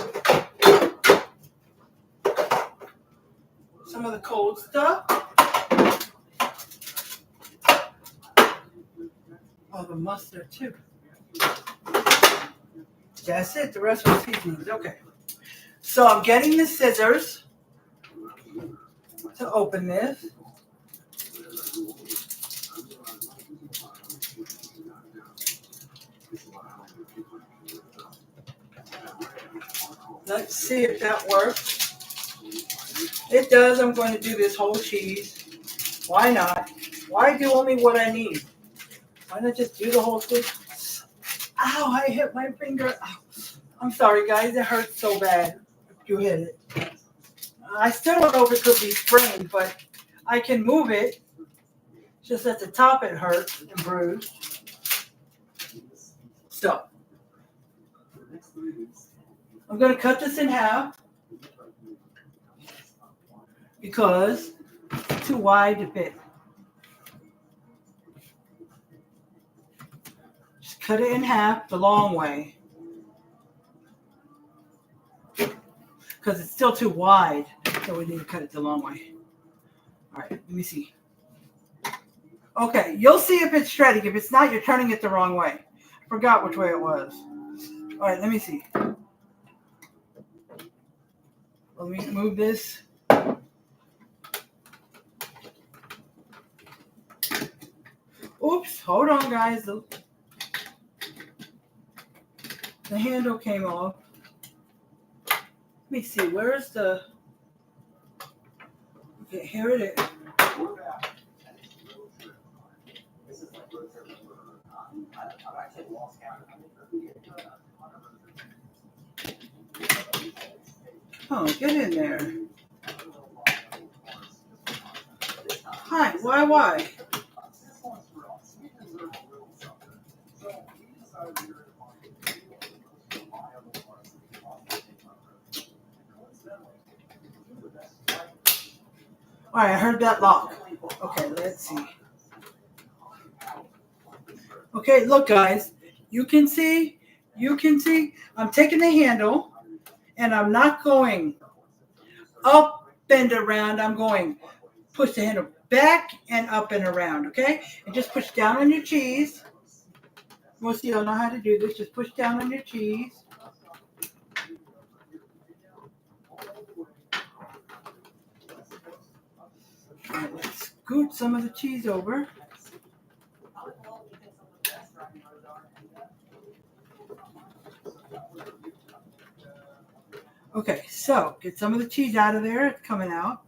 Some of the cold stuff. Oh, the mustard too. That's it. The rest of the seasonings. Okay. So I'm getting the scissors to open this. Let's see if that works. It does. I'm going to do this whole cheese. Why not? Why do only what I need? Why not just do the whole thing? Ow, I hit my finger. Ow. I'm sorry, guys. It hurts so bad if you hit it. I still don't know if it could be sprained, but I can move it. Just at the top it hurts and bruised. So, I'm going to cut this in half because it's too wide to fit. Just cut it in half the long way because it's still too wide, so we need to cut it the long way. All right, let me see. Okay, you'll see if it's shredding. If it's not, you're turning it the wrong way. I forgot which way it was. All right, let me see. Let me move this. Oops, hold on, guys. The handle came off. Let me see, where's the... Okay, here it is. Oh, get in there. Hi, why? All right, I heard that lock. Okay, let's see. Okay, look, guys. You can see. I'm taking the handle, and I'm not going up and around. I'm going push the handle back and up and around, okay? And just push down on your cheese. Most of y'all know how to do this. Just push down on your cheese. All right, let's scoot some of the cheese over. Okay, so get some of the cheese out of there. It's coming out.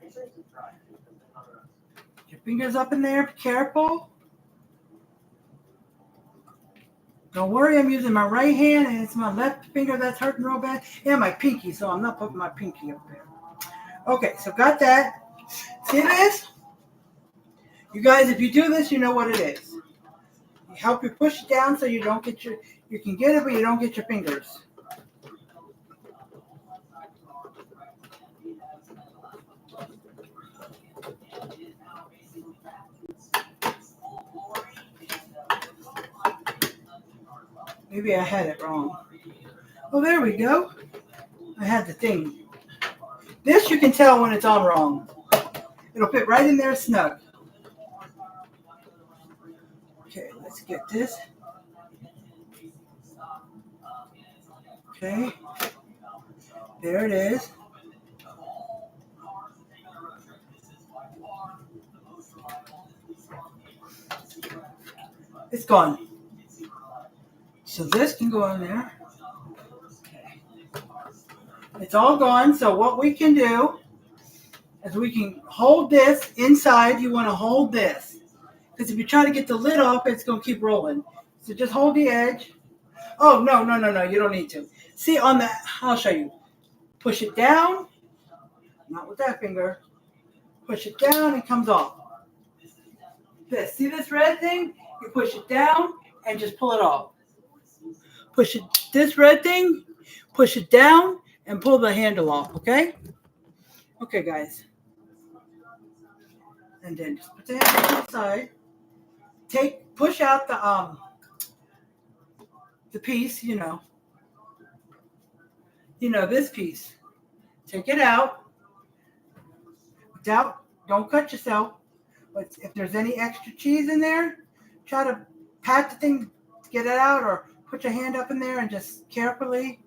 Your fingers up in there. Be careful. Don't worry, I'm using my right hand, and it's my left finger that's hurting real bad. And my pinky, so I'm not putting my pinky up there. Okay, so got that. See this? You guys, if you do this, you know what it is. You help you push it down so you don't get you can get it, but you don't get your fingers. Maybe I had it wrong. Oh, there we go. I had the thing. This you can tell when it's on wrong. It'll fit right in there snug. Okay, let's get this. Okay. There it is. It's gone. So this can go in there. Okay. It's all gone. So what we can do is we can hold this inside. You want to hold this. Because if you try to get the lid off, it's going to keep rolling. So just hold the edge. Oh, no. You don't need to. See on the, I'll show you. Push it down. Not with that finger. Push it down and it comes off. This. See this red thing? You push it down and just pull it off. Push it, this red thing, push it down and pull the handle off, okay? Okay, guys. And then just put the handle to the side. push out the piece, this piece. Take it out. Don't cut yourself. But if there's any extra cheese in there, try to pat the thing to get it out, or put your hand up in there and just carefully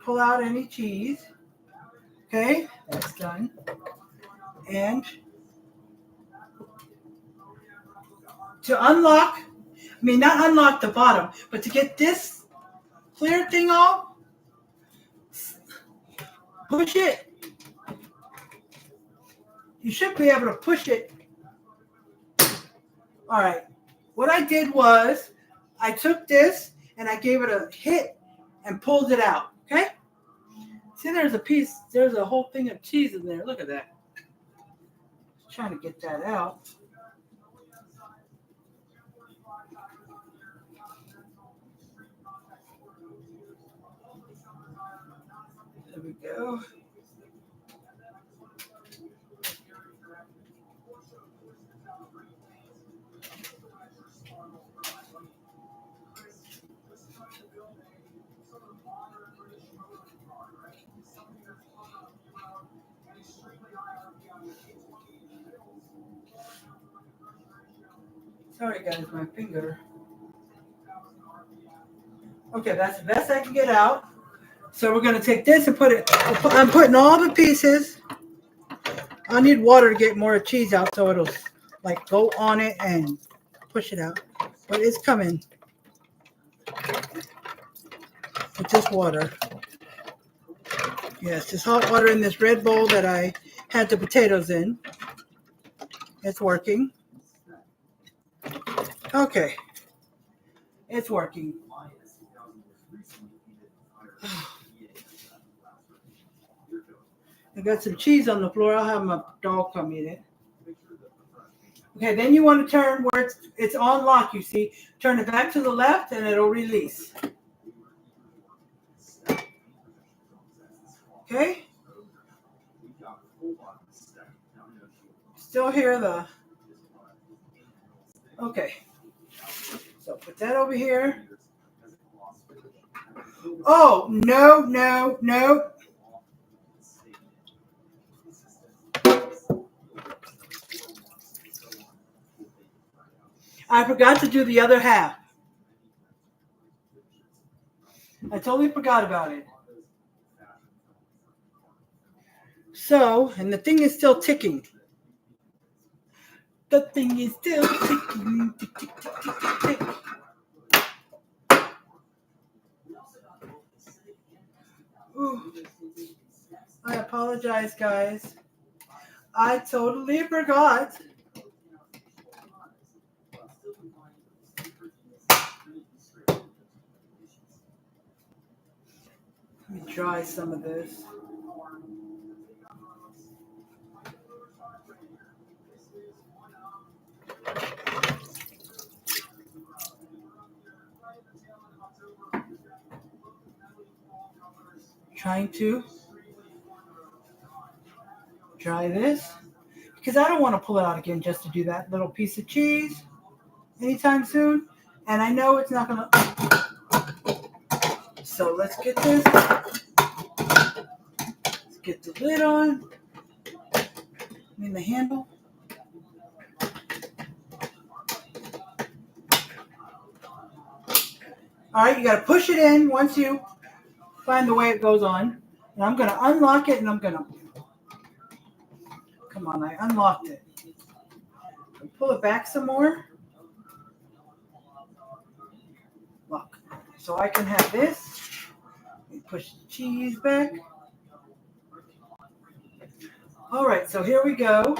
pull out any cheese. Okay, that's done. And to not unlock the bottom, but to get this clear thing off, push it. You should be able to push it. All right. What I did was I took this and I gave it a hit and pulled it out. Okay? See, there's a whole thing of cheese in there. Look at that. Just trying to get that out. There we go. Sorry guys, my finger. Okay, that's the best I can get out. So we're going to take this and I'm putting all the pieces. I need water to get more cheese out so it'll like go on it and push it out. But it's coming. With this water. Yes, this hot water in this red bowl that I had the potatoes in. It's working. Okay. It's working. I got some cheese on the floor. I'll have my dog come eat it. Okay, then you want to turn where it's on lock, you see. Turn it back to the left and it'll release. Okay? Still hear the... Okay. So put that over here. Oh, no. I forgot to do the other half. I totally forgot about it. So, and the thing is still ticking. The thing is still ticking. Tick, tick, tick, tick, tick, tick. Ooh. I apologize, guys. I totally forgot. Let me try some of this. Trying to try this because I don't want to pull it out again just to do that little piece of cheese anytime soon. And I know it's not going to. So let's get this. Let's get the lid on. The handle. All right, you got to push it in once you find the way it goes on. And I'm going to unlock it and I'm going to. Come on, I unlocked it. Pull it back some more. Look. So I can have this. Push the cheese back. All right, so here we go.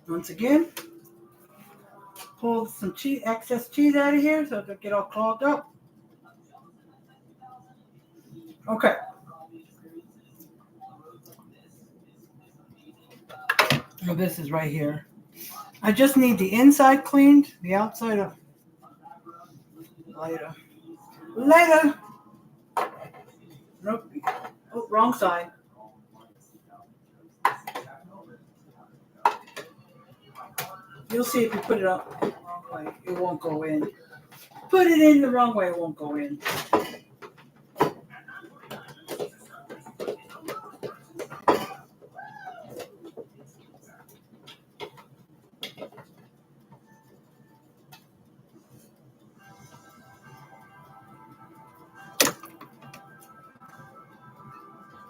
Once again, pull some excess cheese out of here so it doesn't get all clogged up. Okay. Now this is right here. I just need the inside cleaned, the outside of later. Later. Nope. Oh, wrong side. You'll see if you put it up the wrong way, it won't go in. Put it in the wrong way, it won't go in.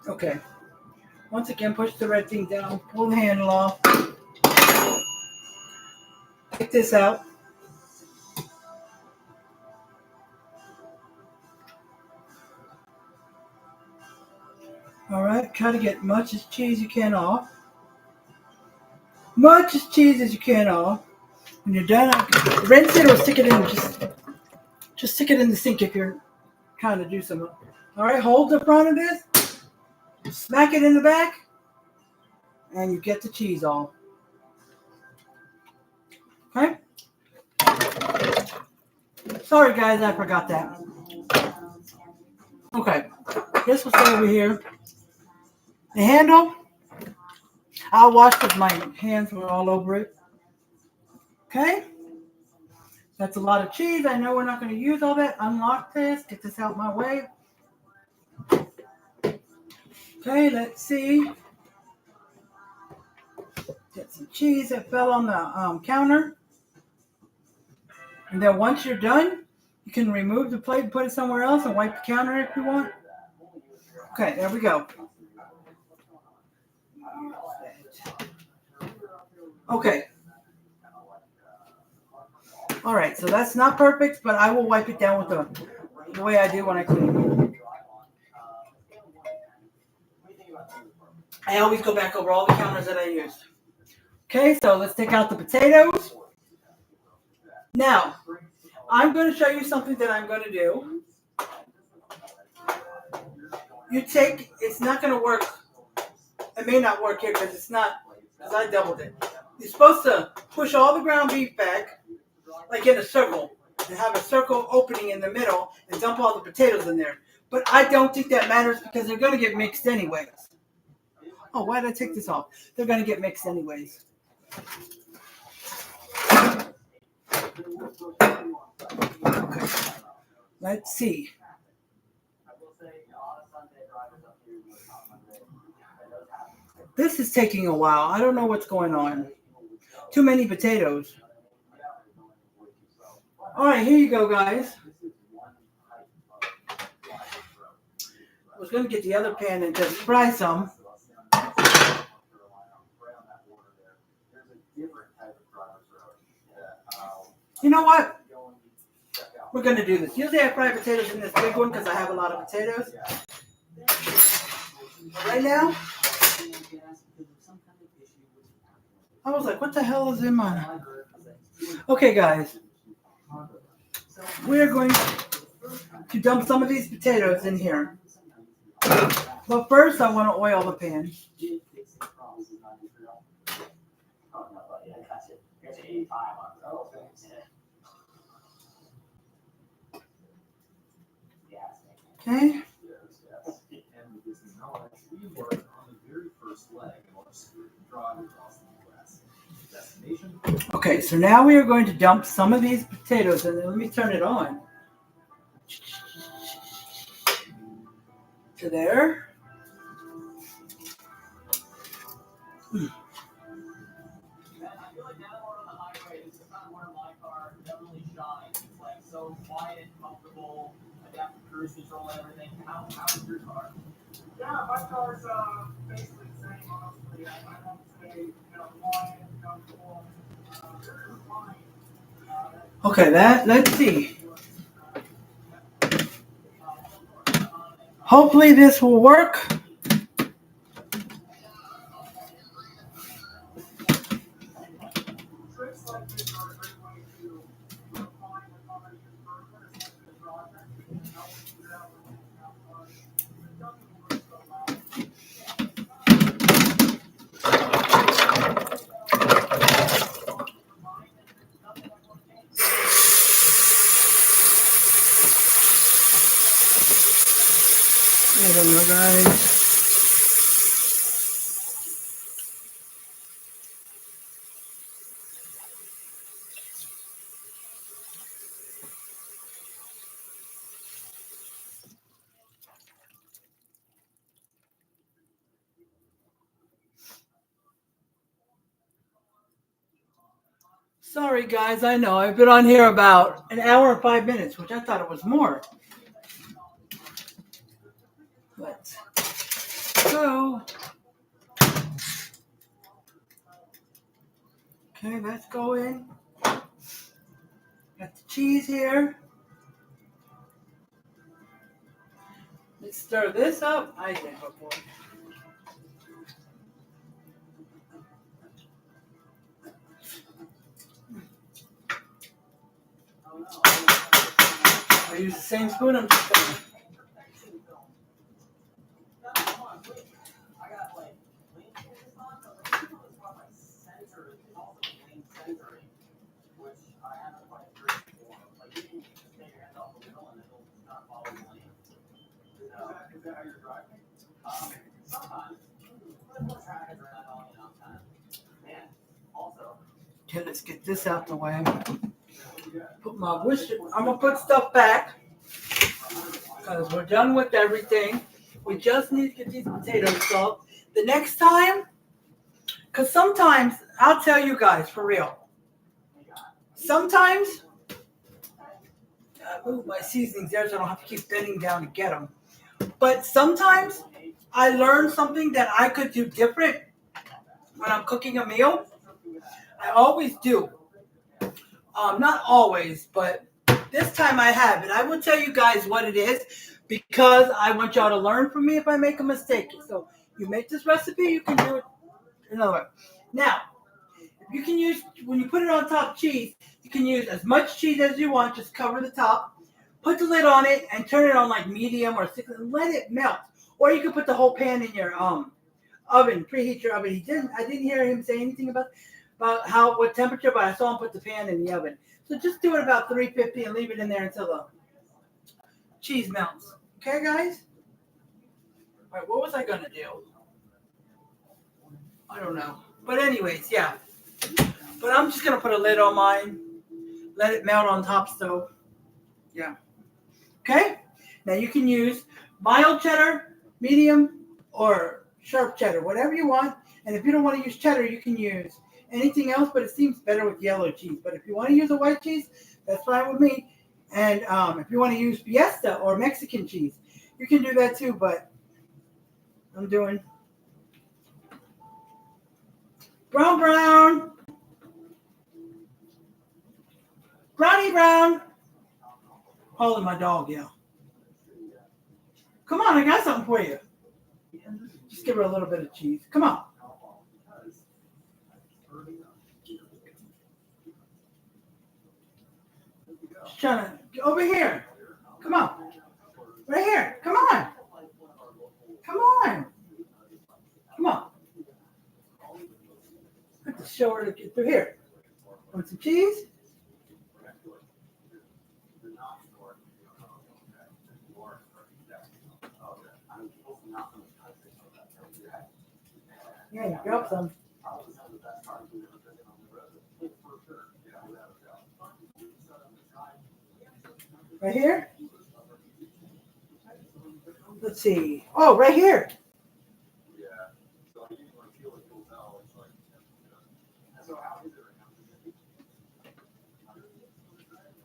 Okay. Once again, push the red thing down, pull the handle off. Take this out. All right, try to get much as cheese you can off. Much as cheese as you can off. When you're done, rinse it or stick it in. Just stick it in the sink if you're trying to do some. All right, hold the front of this, smack it in the back, and you get the cheese off. Okay? Sorry, guys, I forgot that. Okay, this will stay over here. The handle, I'll wash because my hands were all over it. Okay? That's a lot of cheese. I know we're not going to use all that. Unlock this. Get this out my way. Okay, let's see. Get some cheese that fell on the counter. And then once you're done, you can remove the plate and put it somewhere else and wipe the counter if you want. Okay, there we go. Okay. All right, so that's not perfect, but I will wipe it down with the way I do when I clean. I always go back over all the counters that I used. Okay, so let's take out the potatoes. Now, I'm going to show you something that I'm going to do. It's not going to work. It may not work here because I doubled it. You're supposed to push all the ground beef back, like in a circle, and have a circle opening in the middle and dump all the potatoes in there. But I don't think that matters because they're going to get mixed anyways. Oh, why did I take this off? They're going to get mixed anyways. Okay. Let's see. This is taking a while. I don't know what's going on. Too many potatoes. All right, here you go, guys. I was going to get the other pan and just fry some. You know what? We're going to do this. Usually I fry potatoes in this big one because I have a lot of potatoes. But right now, I was like, what the hell is in mine? Okay, guys. We're going to dump some of these potatoes in here. But first, I want to oil the pan. Okay. Okay, so now we are going to dump some of these potatoes in there. Let me turn it on. To there. So quiet, comfortable, adaptive cruise control, and everything. How's your car? Yeah, my car's basically the same, honestly. I want to say, quiet, comfortable. Okay, let's see. Hopefully this will work. Sorry, guys. I know I've been on here about an hour and 5 minutes, which I thought it was more. Let's go. Okay, let's go in. Got the cheese here. Let's stir this up. I did before. I use the same spoon. I'm just gonna. Okay, let's get this out the way. Put my wish. I'm gonna put stuff back because we're done with everything. We just need to get these potatoes soaked. The next time, because sometimes I'll tell you guys for real. Sometimes I move my seasonings there so I don't have to keep bending down to get them. But sometimes I learn something that I could do different when I'm cooking a meal. I always do. Not always, but this time I have. And I will tell you guys what it is because I want y'all to learn from me if I make a mistake. So you make this recipe, you can do it another way. Now, you can use, when you put it on top cheese, you can use as much cheese as you want. Just cover the top. Put the lid on it and turn it on like medium or 6 and let it melt. Or you can put the whole pan in your oven, preheat your oven. I didn't hear him say anything about what temperature, but I saw him put the pan in the oven. So just do it about 350 and leave it in there until the cheese melts. Okay, guys? All right, what was I going to do? I don't know. But anyways, yeah. But I'm just going to put a lid on mine. Let it melt on top stove. Yeah. Okay? Now you can use mild cheddar, medium, or sharp cheddar, whatever you want. And if you don't want to use cheddar, you can use anything else, but it seems better with yellow cheese. But if you want to use a white cheese, that's fine with me. And if you want to use Fiesta or Mexican cheese, you can do that too. But I'm doing brown. Brownie brown. Calling my dog, yeah. Come on, I got something for you. Just give her a little bit of cheese. Come on. She's trying to get over here. Come on. Right here. Come on. Come on. Come on. I have to show her to get through here. Want some cheese? Yeah, you grab some. Right here? Let's see. Oh, right here.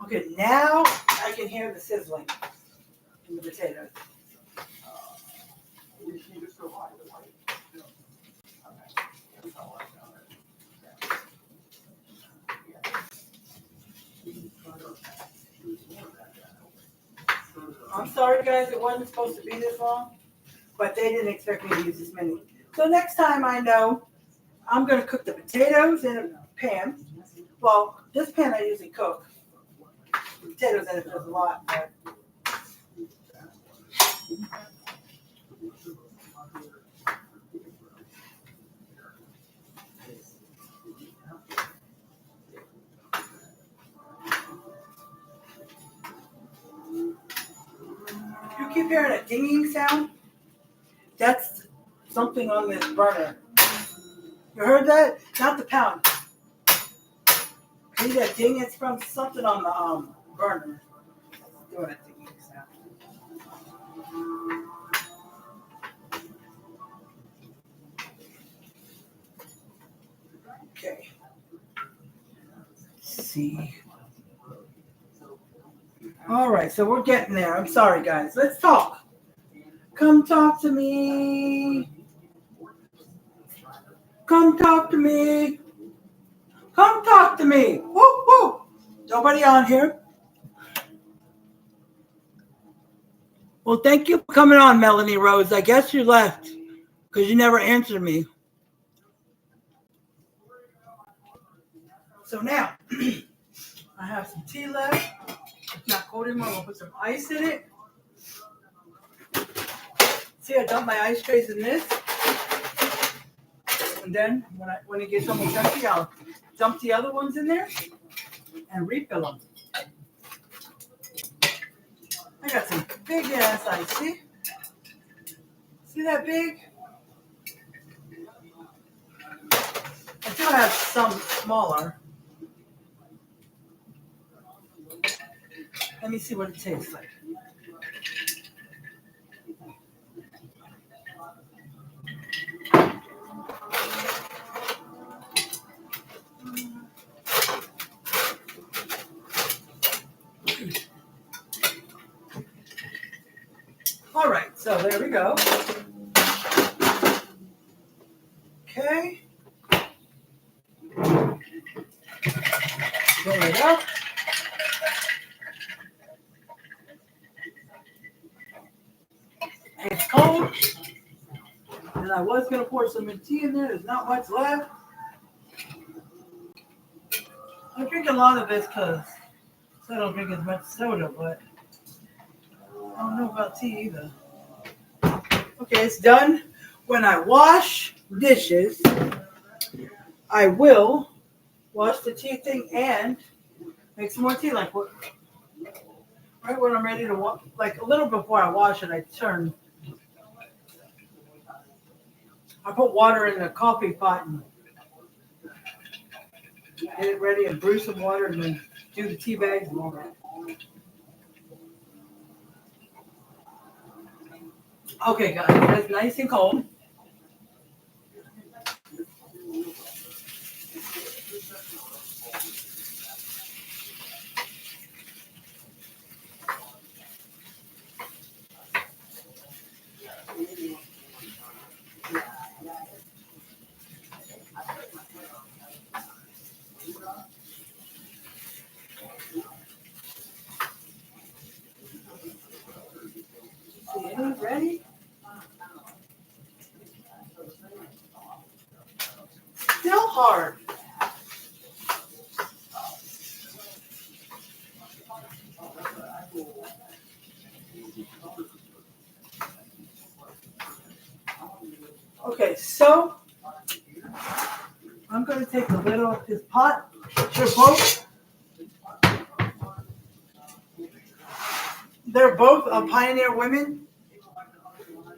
Okay, now I can hear the sizzling in the potatoes. I'm sorry, guys, it wasn't supposed to be this long, but they didn't expect me to use this many. So next time I know I'm going to cook the potatoes in a pan. Well, this pan I usually cook. Potatoes in it does a lot, but you keep hearing a dinging sound. That's something on this burner. You heard that? Not the pound. See that ding? It's from something on the burner. It's doing a dinging sound. Okay. see. All right, so we're getting there. I'm sorry, guys. Let's talk. Come talk to me. Come talk to me. Come talk to me. Woo, woo. Nobody on here. Well, thank you for coming on, Melanie Rose. I guess you left because you never answered me. So now, I have some tea left. It's not cold anymore. I'm going to put some ice in it. See, I dump my ice trays in this. And then when it gets almost empty, I'll dump the other ones in there and refill them. I got some big ass ice, see? See that big? I do have some smaller. Let me see what it tastes like. All right, so there we go. Okay. Fill it up. It's cold. And I was going to pour some tea in there. There's not much left. I drink a lot of this because I don't drink as much soda, but I don't know about tea either. Okay, it's done. When I wash dishes, I will wash the tea thing and make some more tea. Like right when I'm ready to wash, like a little before I wash it, I put water in the coffee pot and get it ready and brew some water and then do the tea bags and all that. Okay, guys, that's nice and cold. See, ready? Still hard. Okay, so I'm going to take the lid off this pot. They're both Pioneer Women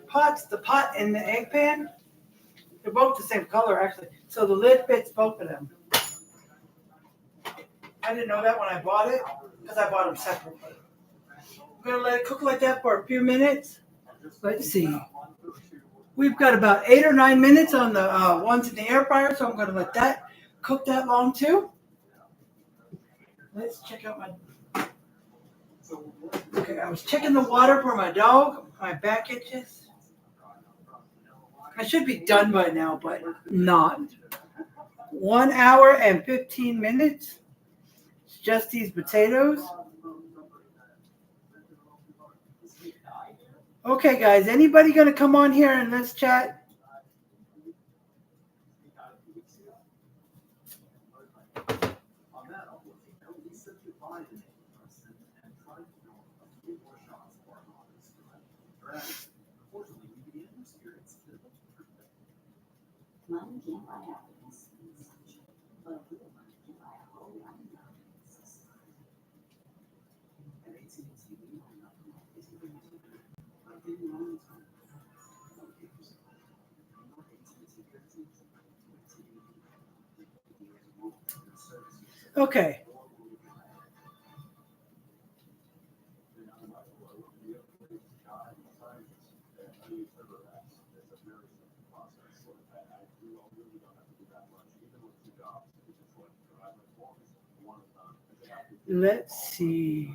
pots, the pot and the egg pan. They're both the same color, actually. So the lid fits both of them. I didn't know that when I bought it because I bought them separately. I'm going to let it cook like that for a few minutes. Let's see. We've got about 8 or 9 minutes on the ones in the air fryer, so I'm going to let that cook that long too. Let's check out my... Okay, I was checking the water for my dog. My back itches. I should be done by now, but not. 1 hour and 15 minutes. It's just these potatoes. Okay, guys, anybody going to come on here and let's chat? Money can't buy happiness in this country, but a little money can buy a whole lot of happiness. At AT&T, we know nothing like this. Like getting your own time. Don't get yourself. Not AT&T guarantees. Okay. Let's see.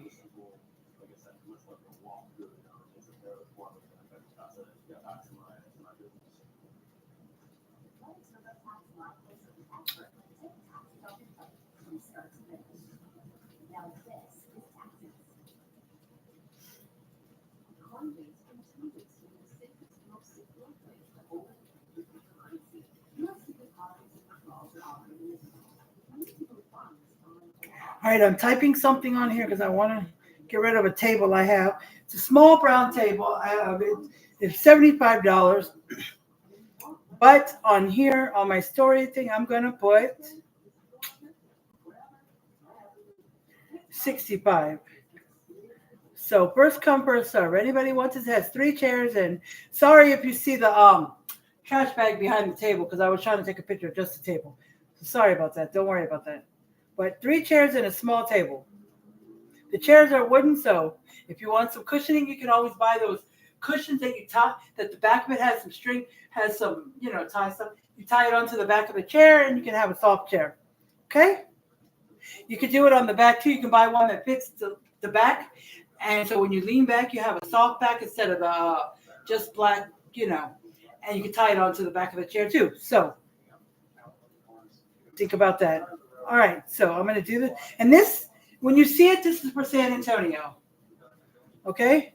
All right, I'm typing something on here because I want to get rid of a table I have. It's a small brown table. I have it. It's $75. But on here, on my story thing, I'm going to put 65. So first come, first serve. Anybody wants it? It has 3 chairs. And sorry if you see the trash bag behind the table because I was trying to take a picture of just the table. So sorry about that. Don't worry about that. But 3 chairs and a small table. The chairs are wooden, so if you want some cushioning, you can always buy those cushions that you tie, that the back of it has some string, has some, tie stuff. You tie it onto the back of the chair and you can have a soft chair. Okay? You can do it on the back too. You can buy one that fits the back. And so when you lean back, you have a soft back instead of just black, and you can tie it onto the back of the chair too. So think about that. All right, so I'm going to do this. And this, when you see it, this is for San Antonio. Okay?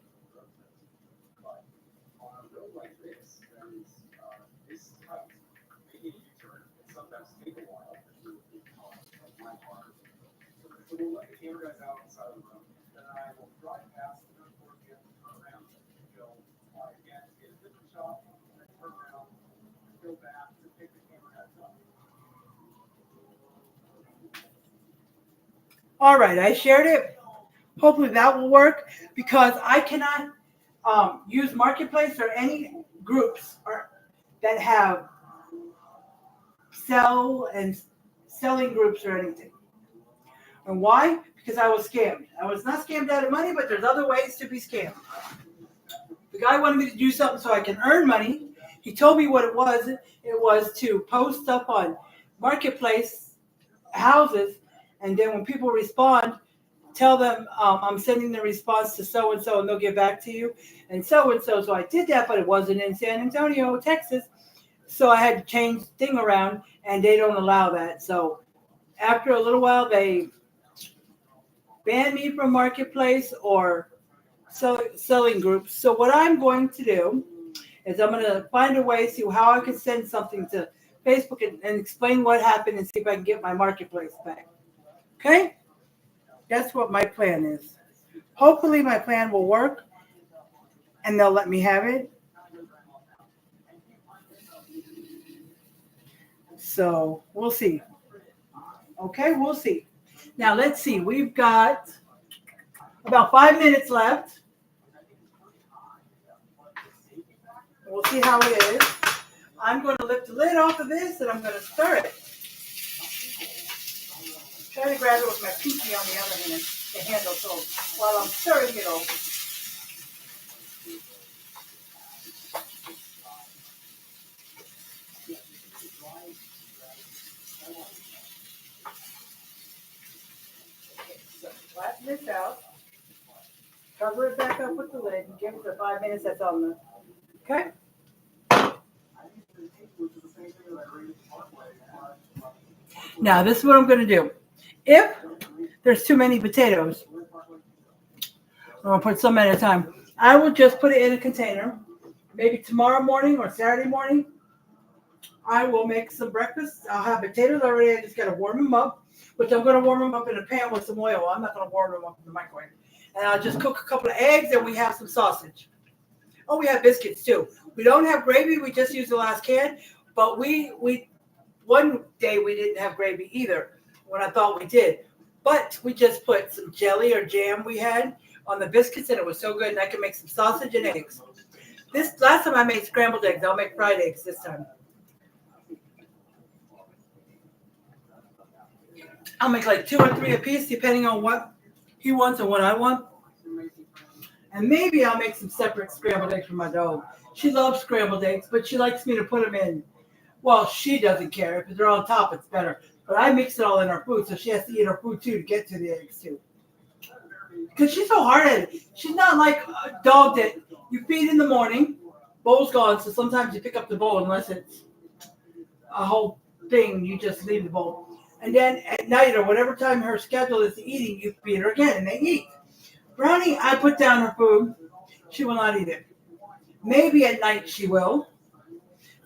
All right, I shared it. Hopefully that will work because I cannot use Marketplace or any groups that have selling groups or anything. And why? Because I was scammed. I was not scammed out of money, but there's other ways to be scammed. The guy wanted me to do something so I can earn money. He told me what it was. It was to post stuff on Marketplace houses, and then when people respond, tell them I'm sending the response to so-and-so, and they'll get back to you. And so-and-so. So I did that, but it wasn't in San Antonio, Texas. So I had to change the thing around, and they don't allow that. So after a little while, they banned me from Marketplace or selling groups. So what I'm going to do is I'm going to find a way, see how I can send something to Facebook and explain what happened and see if I can get my Marketplace back. Okay? That's what my plan is. Hopefully my plan will work and they'll let me have it. So we'll see. Okay, we'll see. Now let's see. We've got about 5 minutes left. We'll see how it is. I'm going to lift the lid off of this and I'm going to stir it. Try to grab it with my pinky on the other hand, the handle, so while I'm stirring it over. So flatten this out. Cover it back up with the lid and give it the 5 minutes that's on the. Okay? Now, this is what I'm going to do. If there's too many potatoes, I'm going to put some at a time. I will just put it in a container. Maybe tomorrow morning or Saturday morning, I will make some breakfast. I'll have potatoes already. I just got to warm them up, which I'm going to warm them up in a pan with some oil. I'm not going to warm them up in the microwave. And I'll just cook a couple of eggs and we have some sausage. Oh, we have biscuits too. We don't have gravy. We just used the last can. But we one day we didn't have gravy either when I thought we did. But we just put some jelly or jam we had on the biscuits and it was so good. And I can make some sausage and eggs. This last time I made scrambled eggs. I'll make fried eggs this time. I'll make like 2 or 3 a piece depending on what he wants and what I want. And maybe I'll make some separate scrambled eggs for my dog. She loves scrambled eggs, but she likes me to put them in. Well, she doesn't care. If they're on top, it's better. But I mix it all in her food, so she has to eat her food too to get to the eggs too. Because she's so hard at it. She's not like a dog that you feed in the morning, bowl's gone, so sometimes you pick up the bowl unless it's a whole thing, you just leave the bowl. And then at night or whatever time her schedule is eating, you feed her again and they eat. Brownie, I put down her food. She will not eat it. Maybe at night she will.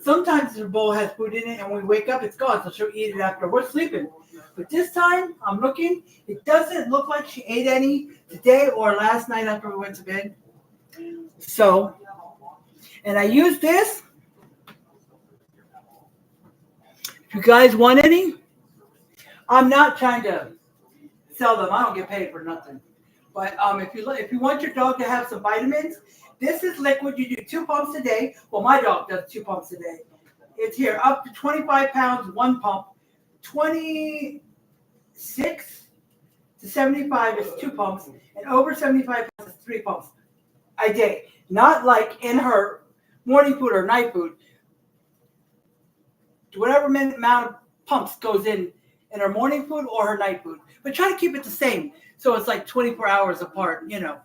Sometimes the bowl has food in it and when we wake up it's gone, so she'll eat it after we're sleeping. But this time, I'm looking, it doesn't look like she ate any today or last night after we went to bed. So, and I use this. If you guys want any, I'm not trying to sell them. I don't get paid for nothing. But if you want your dog to have some vitamins, this is liquid. You do 2 pumps a day. Well, my dog does 2 pumps a day. It's here up to 25 pounds, 1 pump. 26 to 75 is 2 pumps, and over 75 pounds is 3 pumps a day. Not like in her morning food or night food. Whatever amount of pumps goes in her morning food or her night food. But try to keep it the same. So it's like 24 hours apart, you know.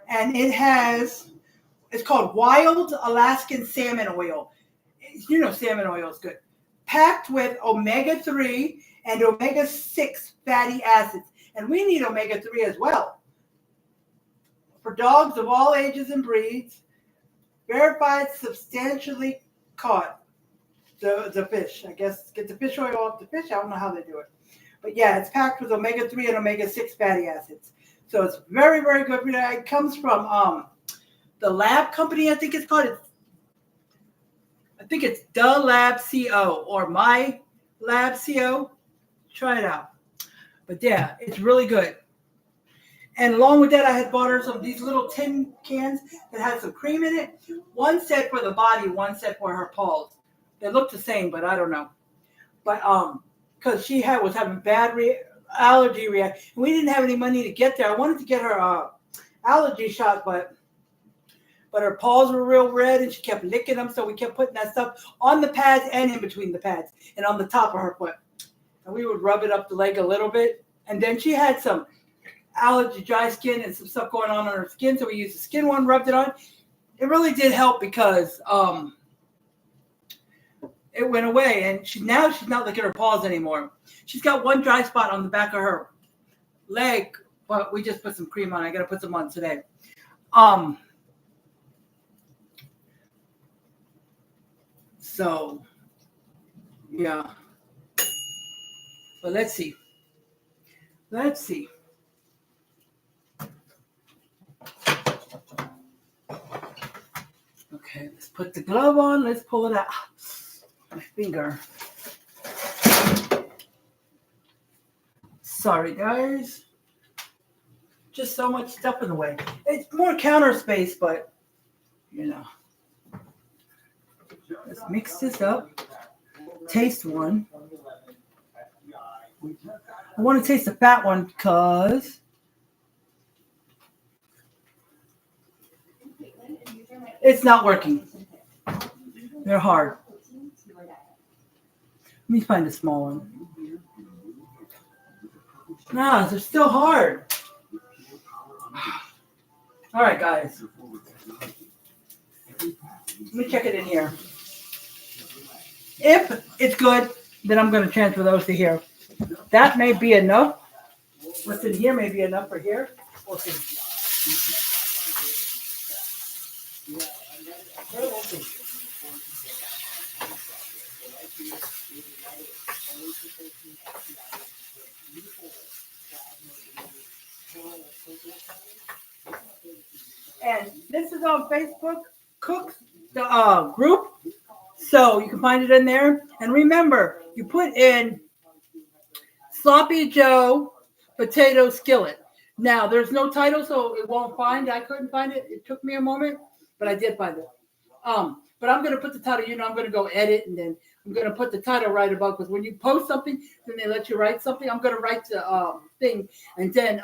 And it's called Wild Alaskan Salmon Oil. You know salmon oil is good. Packed with omega-3 and omega-6 fatty acids. And we need omega-3 as well. For dogs of all ages and breeds, verified substantially caught. The fish, I guess, get the fish oil off the fish. I don't know how they do it. But yeah, it's packed with omega-3 and omega-6 fatty acids. So it's very, very good. It comes from the Lab Company, I think it's called. I think it's The Lab CO or My Lab CO. Try it out. But yeah, it's really good. And along with that, I had bought her some of these little tin cans that had some cream in it. One set for the body, one set for her paws. They look the same, but I don't know. But because she was having bad allergy reaction. We didn't have any money to get there. I wanted to get her allergy shot, but her paws were real red, and she kept licking them. So we kept putting that stuff on the pads and in between the pads and on the top of her foot. And we would rub it up the leg a little bit. And then she had some allergy, dry skin, and some stuff going on her skin. So we used the skin one, rubbed it on. It really did help because it went away, and she's not licking her paws anymore. She's got one dry spot on the back of her leg, but we just put some cream on. I got to put some on today. So, yeah. But let's see. Okay, let's put the glove on. Let's pull it out. My finger. Sorry, guys. Just so much stuff in the way. It's more counter space, but, you know. Let's mix this up. Taste one. I want to taste the fat one because it's not working. They're hard. Let me find a small one. No, they're still hard. All right, guys. Let me check it in here. If it's good, then I'm going to transfer those to here. That may be enough. What's in here may be enough for here. We'll see. We'll see. And this is on Facebook, Cooks, the group. So you can find it in there. And remember, you put in Sloppy Joe Potato Skillet. Now, there's no title, so it won't find. I couldn't find it. It took me a moment, but I did find it. But I'm going to put the title, I'm going to go edit, and then I'm going to put the title right above, because when you post something, then they let you write something. I'm going to write the thing, and then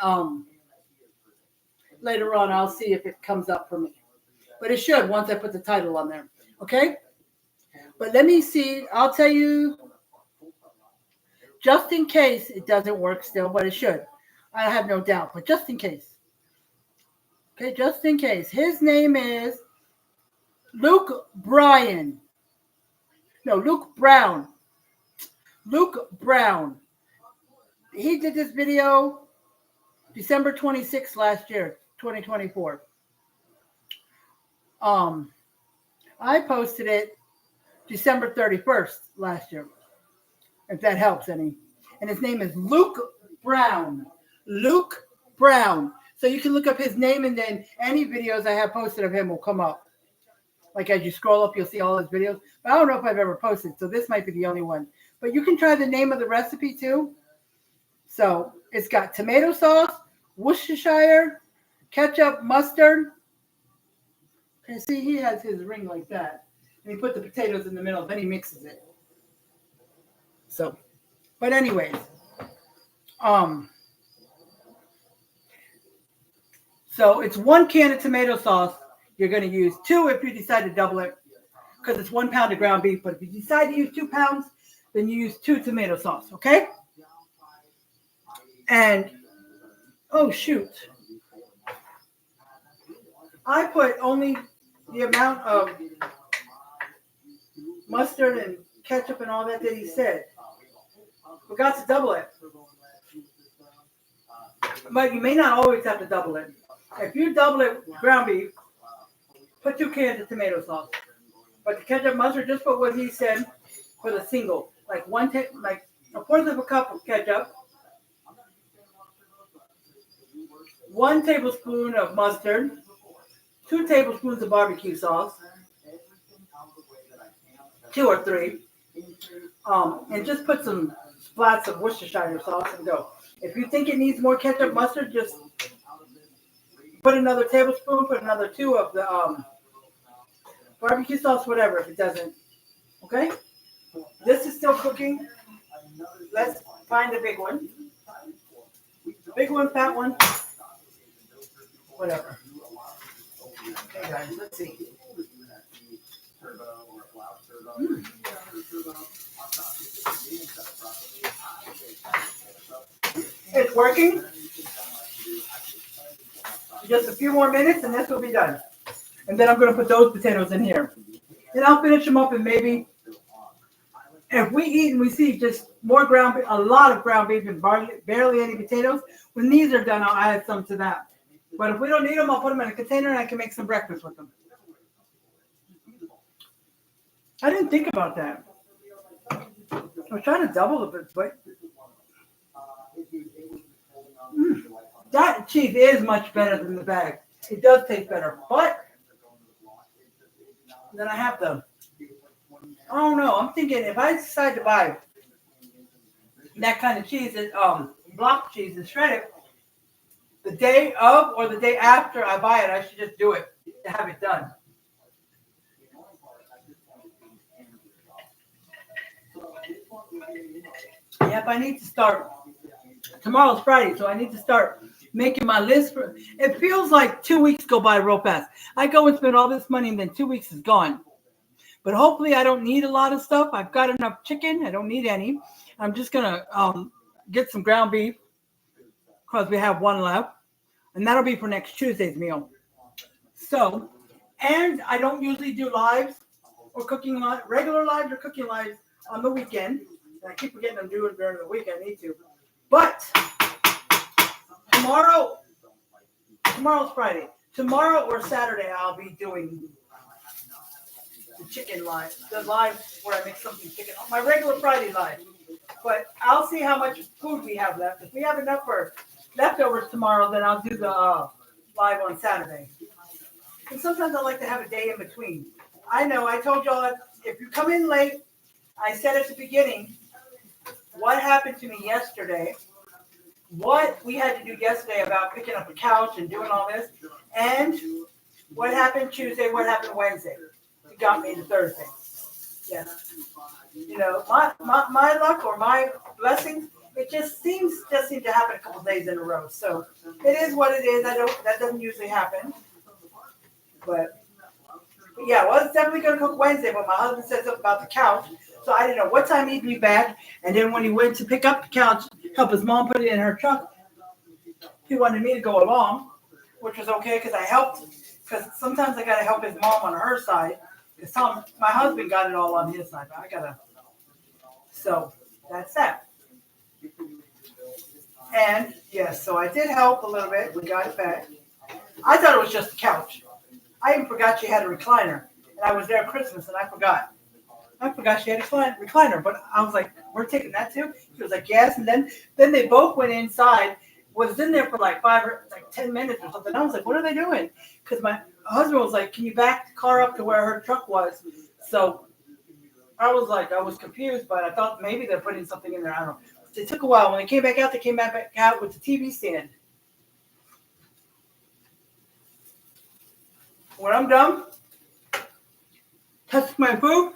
later on, I'll see if it comes up for me. But it should once I put the title on there. Okay? But let me see. I'll tell you just in case it doesn't work still, but it should. I have no doubt, but just in case. Okay, just in case. His name is Luke Bryan. No, Luke Brown. Luke Brown. He did this video December 26th last year, 2024. I posted it December 31st last year, if that helps any. And his name is Luke Brown. Luke Brown. So you can look up his name, and then any videos I have posted of him will come up. Like as you scroll up, you'll see all his videos. But I don't know if I've ever posted, so this might be the only one. But you can try the name of the recipe too. So it's got tomato sauce, Worcestershire, ketchup, mustard. And see, he has his ring like that. And he put the potatoes in the middle, then he mixes it. So, but anyways, so it's 1 can of tomato sauce. You're going to use 2 if you decide to double it, because it's 1 pound of ground beef. But if you decide to use 2 pounds, then you use 2 tomato sauce, okay? And, oh shoot, I put only the amount of mustard and ketchup and all that he said. Forgot to double it. But you may not always have to double it. If you double it ground beef, put 2 cans of tomato sauce. But the ketchup mustard, just put what he said for the single. Like like a fourth of a cup of ketchup, 1 tablespoon of mustard, 2 tablespoons of barbecue sauce, 2 or 3, and just put some splats of Worcestershire sauce and go. If you think it needs more ketchup mustard, just put another tablespoon, put another 2 of the barbecue sauce, whatever, if it doesn't. Okay? This is still cooking. Let's find the big one. Big one, fat one. Whatever. Okay, guys, let's see. It's working. Just a few more minutes and this will be done. And then I'm going to put those potatoes in here. And I'll finish them up, and maybe if we eat and we see just more ground beef, a lot of ground beef and barely any potatoes, when these are done, I'll add some to that. But if we don't need them, I'll put them in a container and I can make some breakfast with them. I didn't think about that. I was trying to double it, but that cheese is much better than the bag. It does taste better, but then I have to, I don't know. I'm thinking if I decide to buy that kind of cheese, block cheese and shred it, the day of or the day after I buy it, I should just do it to have it done. Yep, I need to start. Tomorrow's Friday, so I need to start making my list. It feels like 2 weeks go by real fast. I go and spend all this money, and then 2 weeks is gone. But hopefully I don't need a lot of stuff. I've got enough chicken. I don't need any. I'm just going to get some ground beef because we have 1 left. And that'll be for next Tuesday's meal. So, and I don't usually do lives or cooking lives, regular lives or cooking lives on the weekend. And I keep forgetting I'm doing during the week. I need to. But tomorrow's Friday. Tomorrow or Saturday I'll be doing the chicken live. The live where I make something chicken. My regular Friday live. But I'll see how much food we have left. If we have enough for leftovers tomorrow, then I'll do the live on Saturday. And sometimes I like to have a day in between. I know, I told y'all that if you come in late, I said at the beginning, what happened to me yesterday, what we had to do yesterday about picking up a couch and doing all this, and what happened Tuesday, what happened Wednesday. It got me to Thursday. Yeah. You know, my luck or my blessings, it just seems to happen a couple days in a row. So it is what it is. That doesn't usually happen. But yeah, well, it's definitely going to cook Wednesday. But my husband said something about the couch. So I didn't know what time he'd be back. And then when he went to pick up the couch, help his mom put it in her truck, he wanted me to go along, which was okay because I helped. Because sometimes I got to help his mom on her side. Because my husband got it all on his side, but I got to. So that's that. And yes, so I did help a little bit. We got it back. I thought it was just a couch. I even forgot she had a recliner. And I was there at Christmas and I forgot. She had a recliner. But I was like, we're taking that too? He was like, yes. And then they both went inside. Was in there for like 10 minutes or something. I was like, what are they doing? Because my husband was like, can you back the car up to where her truck was? So I was confused, but I thought maybe they're putting something in there. I don't know. It took a while. When they came back out, with the TV stand. When I'm done, touch my food,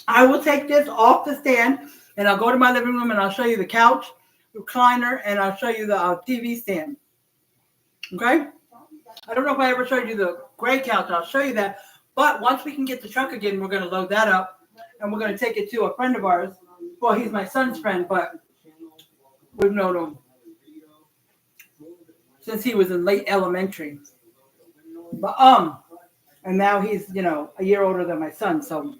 I will take this off the stand and I'll go to my living room and I'll show you the couch, recliner, and I'll show you the TV stand. Okay? I don't know if I ever showed you the gray couch. I'll show you that. But once we can get the truck again, we're going to load that up and we're going to take it to a friend of ours. Well, he's my son's friend, but we've known him since he was in late elementary. But and now he's a year older than my son. So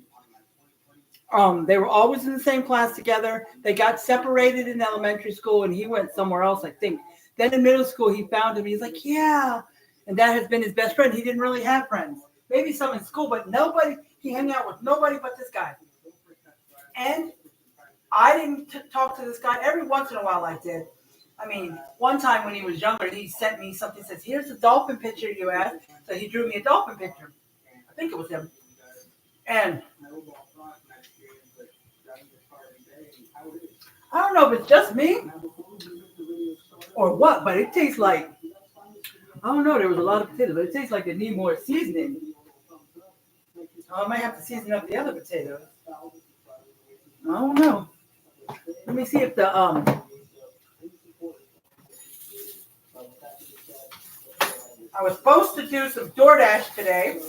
they were always in the same class together. They got separated in elementary school, and he went somewhere else, I think. Then in middle school, he found him. He's like, yeah, and that has been his best friend. He didn't really have friends, maybe some in school, but nobody. He hung out with nobody but this guy. And I didn't talk to this guy. Every once in a while I did. I mean, one time when he was younger, he sent me something, says, here's a dolphin picture you asked. So he drew me a dolphin picture. I think it was him. And I don't know if it's just me or what, but it tastes like, I don't know, there was a lot of potatoes, but it tastes like they need more seasoning. I might have to season up the other potatoes. I don't know. Let me see if the I was supposed to do some DoorDash today,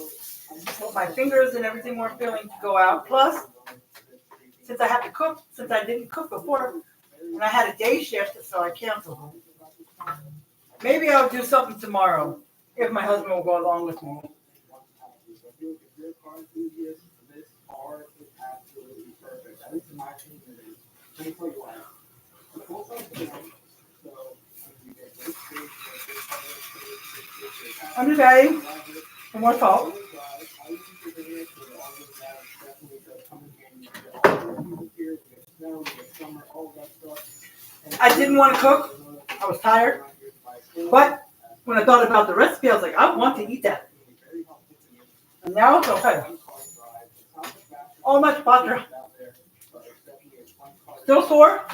but my fingers and everything weren't feeling to go out. Plus, since I had to cook, since I didn't cook before, and I had a day shift, so I canceled. Maybe I'll do something tomorrow if my husband will go along with me. I'm just adding some more salt. I didn't want to cook. I was tired. But when I thought about the recipe, I was like, I want to eat that. And now it's okay. Oh, much butter. Still sore.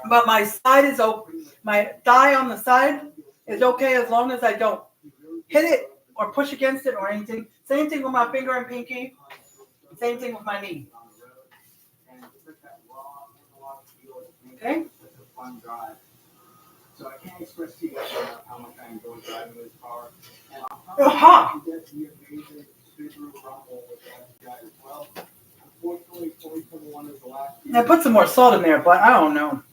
But my side is open. My thigh on the side is okay as long as I don't hit it or push against it or anything. Same thing with my finger and pinky. Same thing with my knee. Okay? So I can't express to you guys how much I enjoy driving this car. And Uh-huh. get the amazing Subaru Rumble with that guy as well. Unfortunately, 2021 is the last year. I put some more salt in there, but I don't know.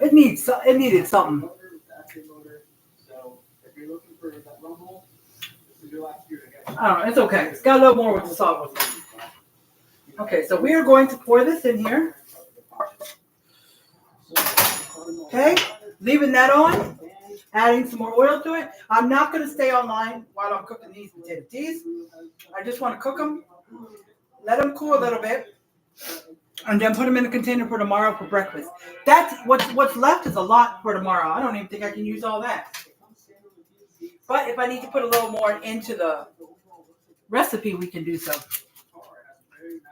It needed something. So if you're looking for that Rumble, this is your last year to get. I don't know. It's okay. It's got a little more with the salt with it. Okay, so we are going to pour this in here. Okay, leaving that on, adding some more oil to it. I'm not going to stay online while I'm cooking these potatoes. These, I just want to cook them, let them cool a little bit, and then put them in a container for tomorrow for breakfast. That's what's left is a lot for tomorrow. I don't even think I can use all that. But if I need to put a little more into the recipe, we can do so.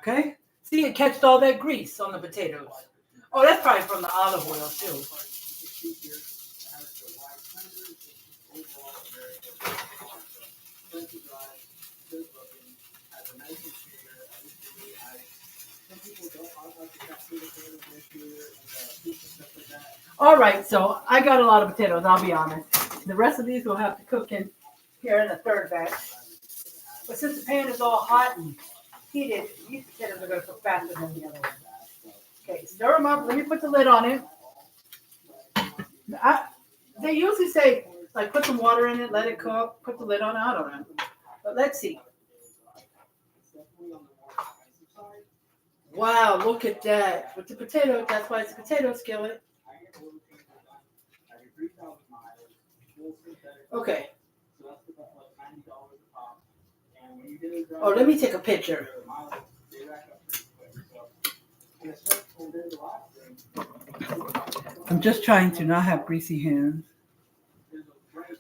Okay? See, it catches all that grease on the potatoes. Oh, that's probably from the olive oil, too. All right, so I got a lot of potatoes, I'll be honest. The rest of these we'll have to cook in here in the third batch. But since the pan is all hot and heated. These potatoes are going to cook faster than the other ones. Okay, stir them up. Let me put the lid on it. They usually say, like, put some water in it, let it cook, put the lid on. I don't know. But let's see. Wow, look at that. With the potato, that's why it's a potato skillet. Okay. Oh, let me take a picture. I'm just trying to not have greasy hands.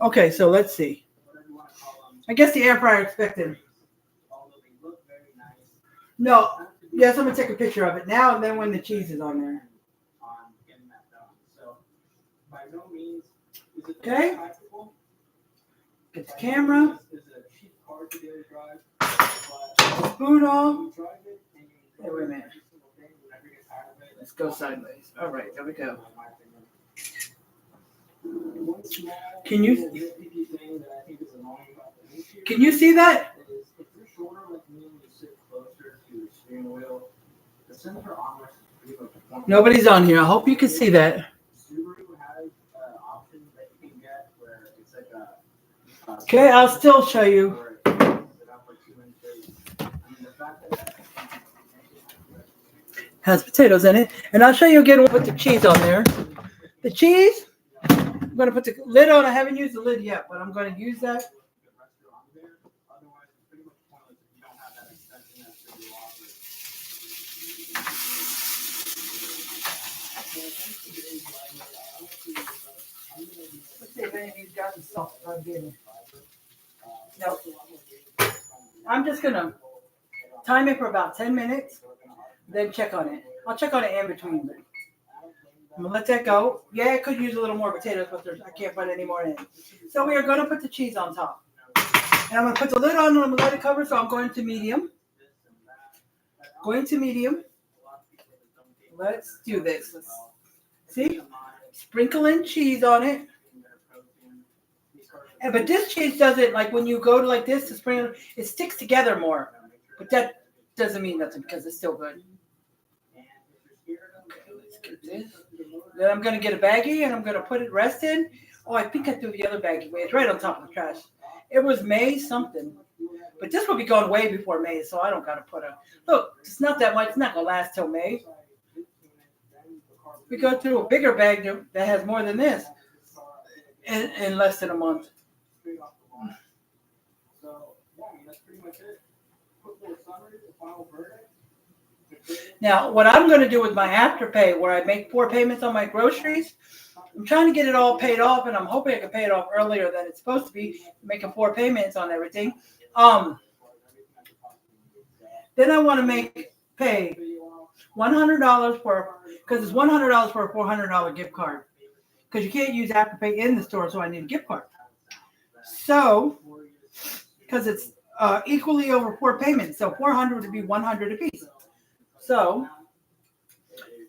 Okay, so let's see. I guess the air fryer expected. No, yes, I'm gonna take a picture of it now and then when the cheese is on there. Okay. Get the camera. Spoon off. Hey, wait a minute. Let's go sideways. All right, there we go. Can you see that? Nobody's on here. I hope you can see that. Okay, I'll still show you. Has potatoes in it. And I'll show you again with the cheese on there. The cheese, I'm going to put the lid on. I haven't used the lid yet, but I'm going to use that. Let's see if any of you's gotten salt plugged in. No. I'm just going to time it for about 10 minutes, then check on it. I'll check on it in between. I'm going to let that go. Yeah, I could use a little more potatoes, but I can't put any more in. So we are going to put the cheese on top. And I'm going to put the lid on and I'm going to let it cover, so I'm going to medium. Going to medium. Let's do this. See? Sprinkle in cheese on it. But this cheese doesn't, like when you go to like this to sprinkle, it sticks together more. But that doesn't mean nothing because it's still good. Okay, let's get this. Then I'm going to get a baggie and I'm going to put it rest in. Oh, I think I threw the other baggie away. It's right on top of the trash. It was May something. But this will be going way before May, so I don't got to put a... Look, it's not that much. It's not going to last till May. We go through a bigger bag that has more than this in less than a month. Now, what I'm going to do with my Afterpay, where I make 4 payments on my groceries, I'm trying to get it all paid off, and I'm hoping I can pay it off earlier than it's supposed to be, making 4 payments on everything. Then I want to pay $100 because it's $100 for a $400 gift card. Because you can't use Afterpay in the store, so I need a gift card. So, because it's equally over 4 payments, so $400 would be $100 a piece. So,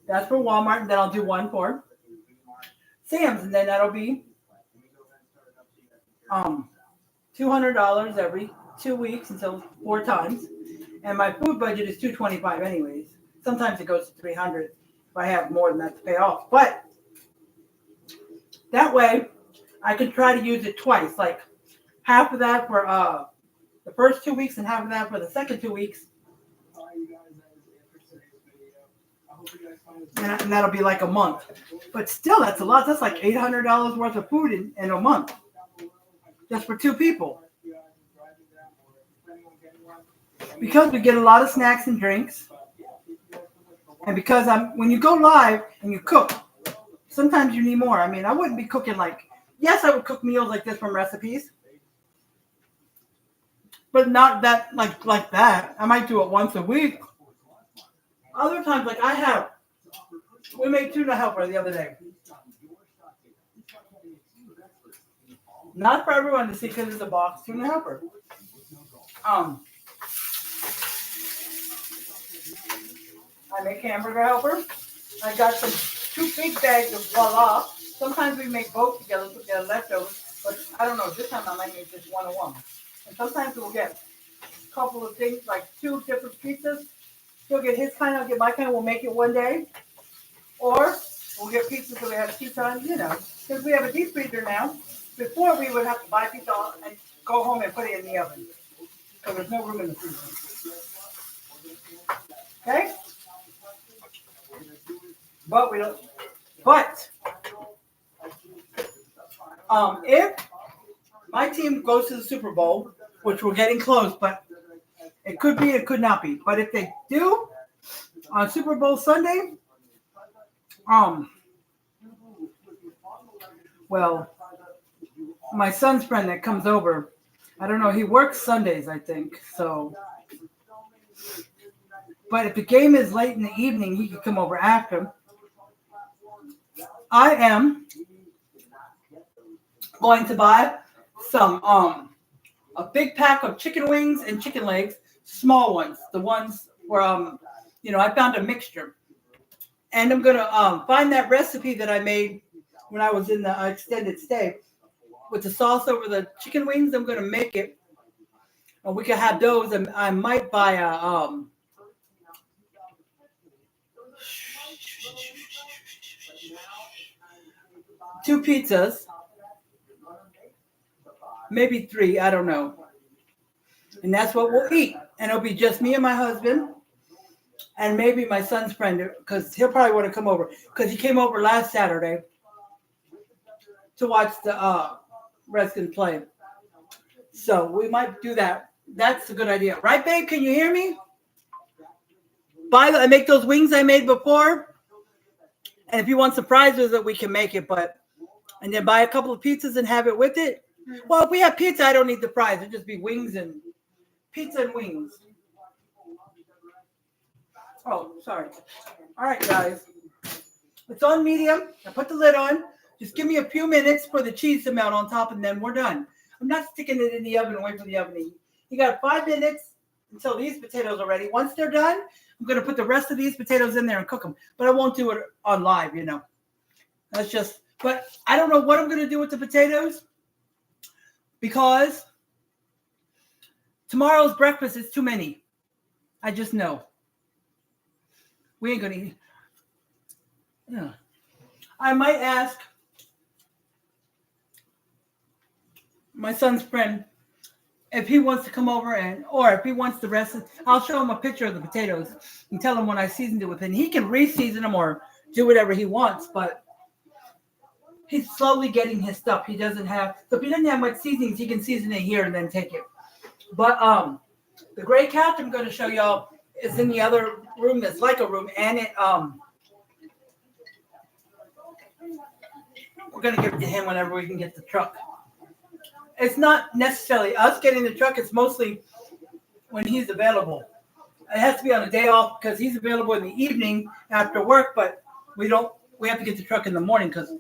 that's for Walmart, and then I'll do one for Sam's, and then that'll be $200 every 2 weeks until 4 times. And my food budget is $225 anyways. Sometimes it goes to $300 if I have more than that to pay off. But that way, I can try to use it twice, like half of that for the first 2 weeks and half of that for the second 2 weeks. And that'll be like a month. But still, that's a lot. That's like $800 worth of food in a month. Just for 2 people. Because we get a lot of snacks and drinks. And because when you go live and you cook, sometimes you need more. I mean, I wouldn't be cooking yes, I would cook meals like this from recipes. But not that, like that. I might do it once a week. Other times, we made tuna helper the other day. Not for everyone to see because it's a box tuna helper. I make hamburger helper. I got 2 big bags of voila. Sometimes we make both together, put their leftovers. But I don't know. This time I might make just 1 of one. And sometimes we'll get couple of things, like 2 different pizzas. He'll get his kind, I'll get my kind. We'll make it one day. Or we'll get pizza so we have pizza on, because we have a deep freezer now. Before we would have to buy pizza and go home and put it in the oven. Because there's no room in the freezer. Okay? But we don't. But if my team goes to the Super Bowl, which we're getting close, but it could be, it could not be. But if they do on Super Bowl Sunday, well, my son's friend that comes over, I don't know, he works Sundays, I think. So, but if the game is late in the evening, he could come over after. I am going to buy some a big pack of chicken wings and chicken legs, small ones, the ones where I found a mixture, and I'm gonna find that recipe that I made when I was in the extended stay with the sauce over the chicken wings. I'm gonna make it, and we can have those. And I might buy a 2 pizzas, maybe 3, I don't know. And that's what we'll eat. And it'll be just me and my husband and maybe my son's friend, because he'll probably want to come over, because he came over last Saturday to watch the Redskins play. So we might do that. That's a good idea. Right, babe? Can you hear me? I make those wings I made before. And if you want surprises, that we can make it, and then buy a couple of pizzas and have it with it. Well, if we have pizza, I don't need the fries. It'll just be wings and pizza and wings. Oh, sorry. All right, guys. It's on medium. I put the lid on. Just give me a few minutes for the cheese to melt on top, and then we're done. I'm not sticking it in the oven and waiting for the oven to heat. You got 5 minutes until these potatoes are ready. Once they're done, I'm going to put the rest of these potatoes in there and cook them. But I won't do it on live, That's just, but I don't know what I'm going to do with the potatoes, because tomorrow's breakfast is too many. I just know. We ain't going to eat. Yeah. I might ask my son's friend if he wants to come over or if he wants the rest, I'll show him a picture of the potatoes and tell him when I seasoned it with it. He can re-season them or do whatever he wants, but he's slowly getting his stuff. He doesn't have, so if he doesn't have much seasonings, he can season it here and then take it. But the gray couch I'm going to show y'all is in the other room that's like a room, and it we're going to give it to him whenever we can get the truck. It's not necessarily us getting the truck. It's mostly when he's available. It has to be on a day off because he's available in the evening after work, but we have to get the truck in the morning because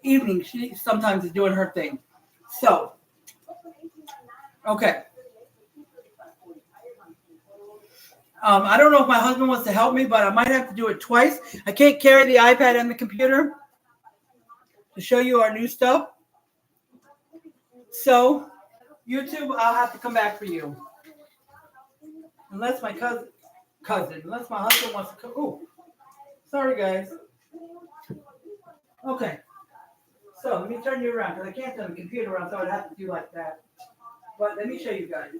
evening she sometimes is doing her thing. So, okay. I don't know if my husband wants to help me, but I might have to do it twice. I can't carry the iPad and the computer to show you our new stuff. So, YouTube, I'll have to come back for you. Unless my unless my husband wants to come. Oh, sorry, guys. Okay. So, let me turn you around, because I can't turn the computer around, so I'd have to do like that. But let me show you guys.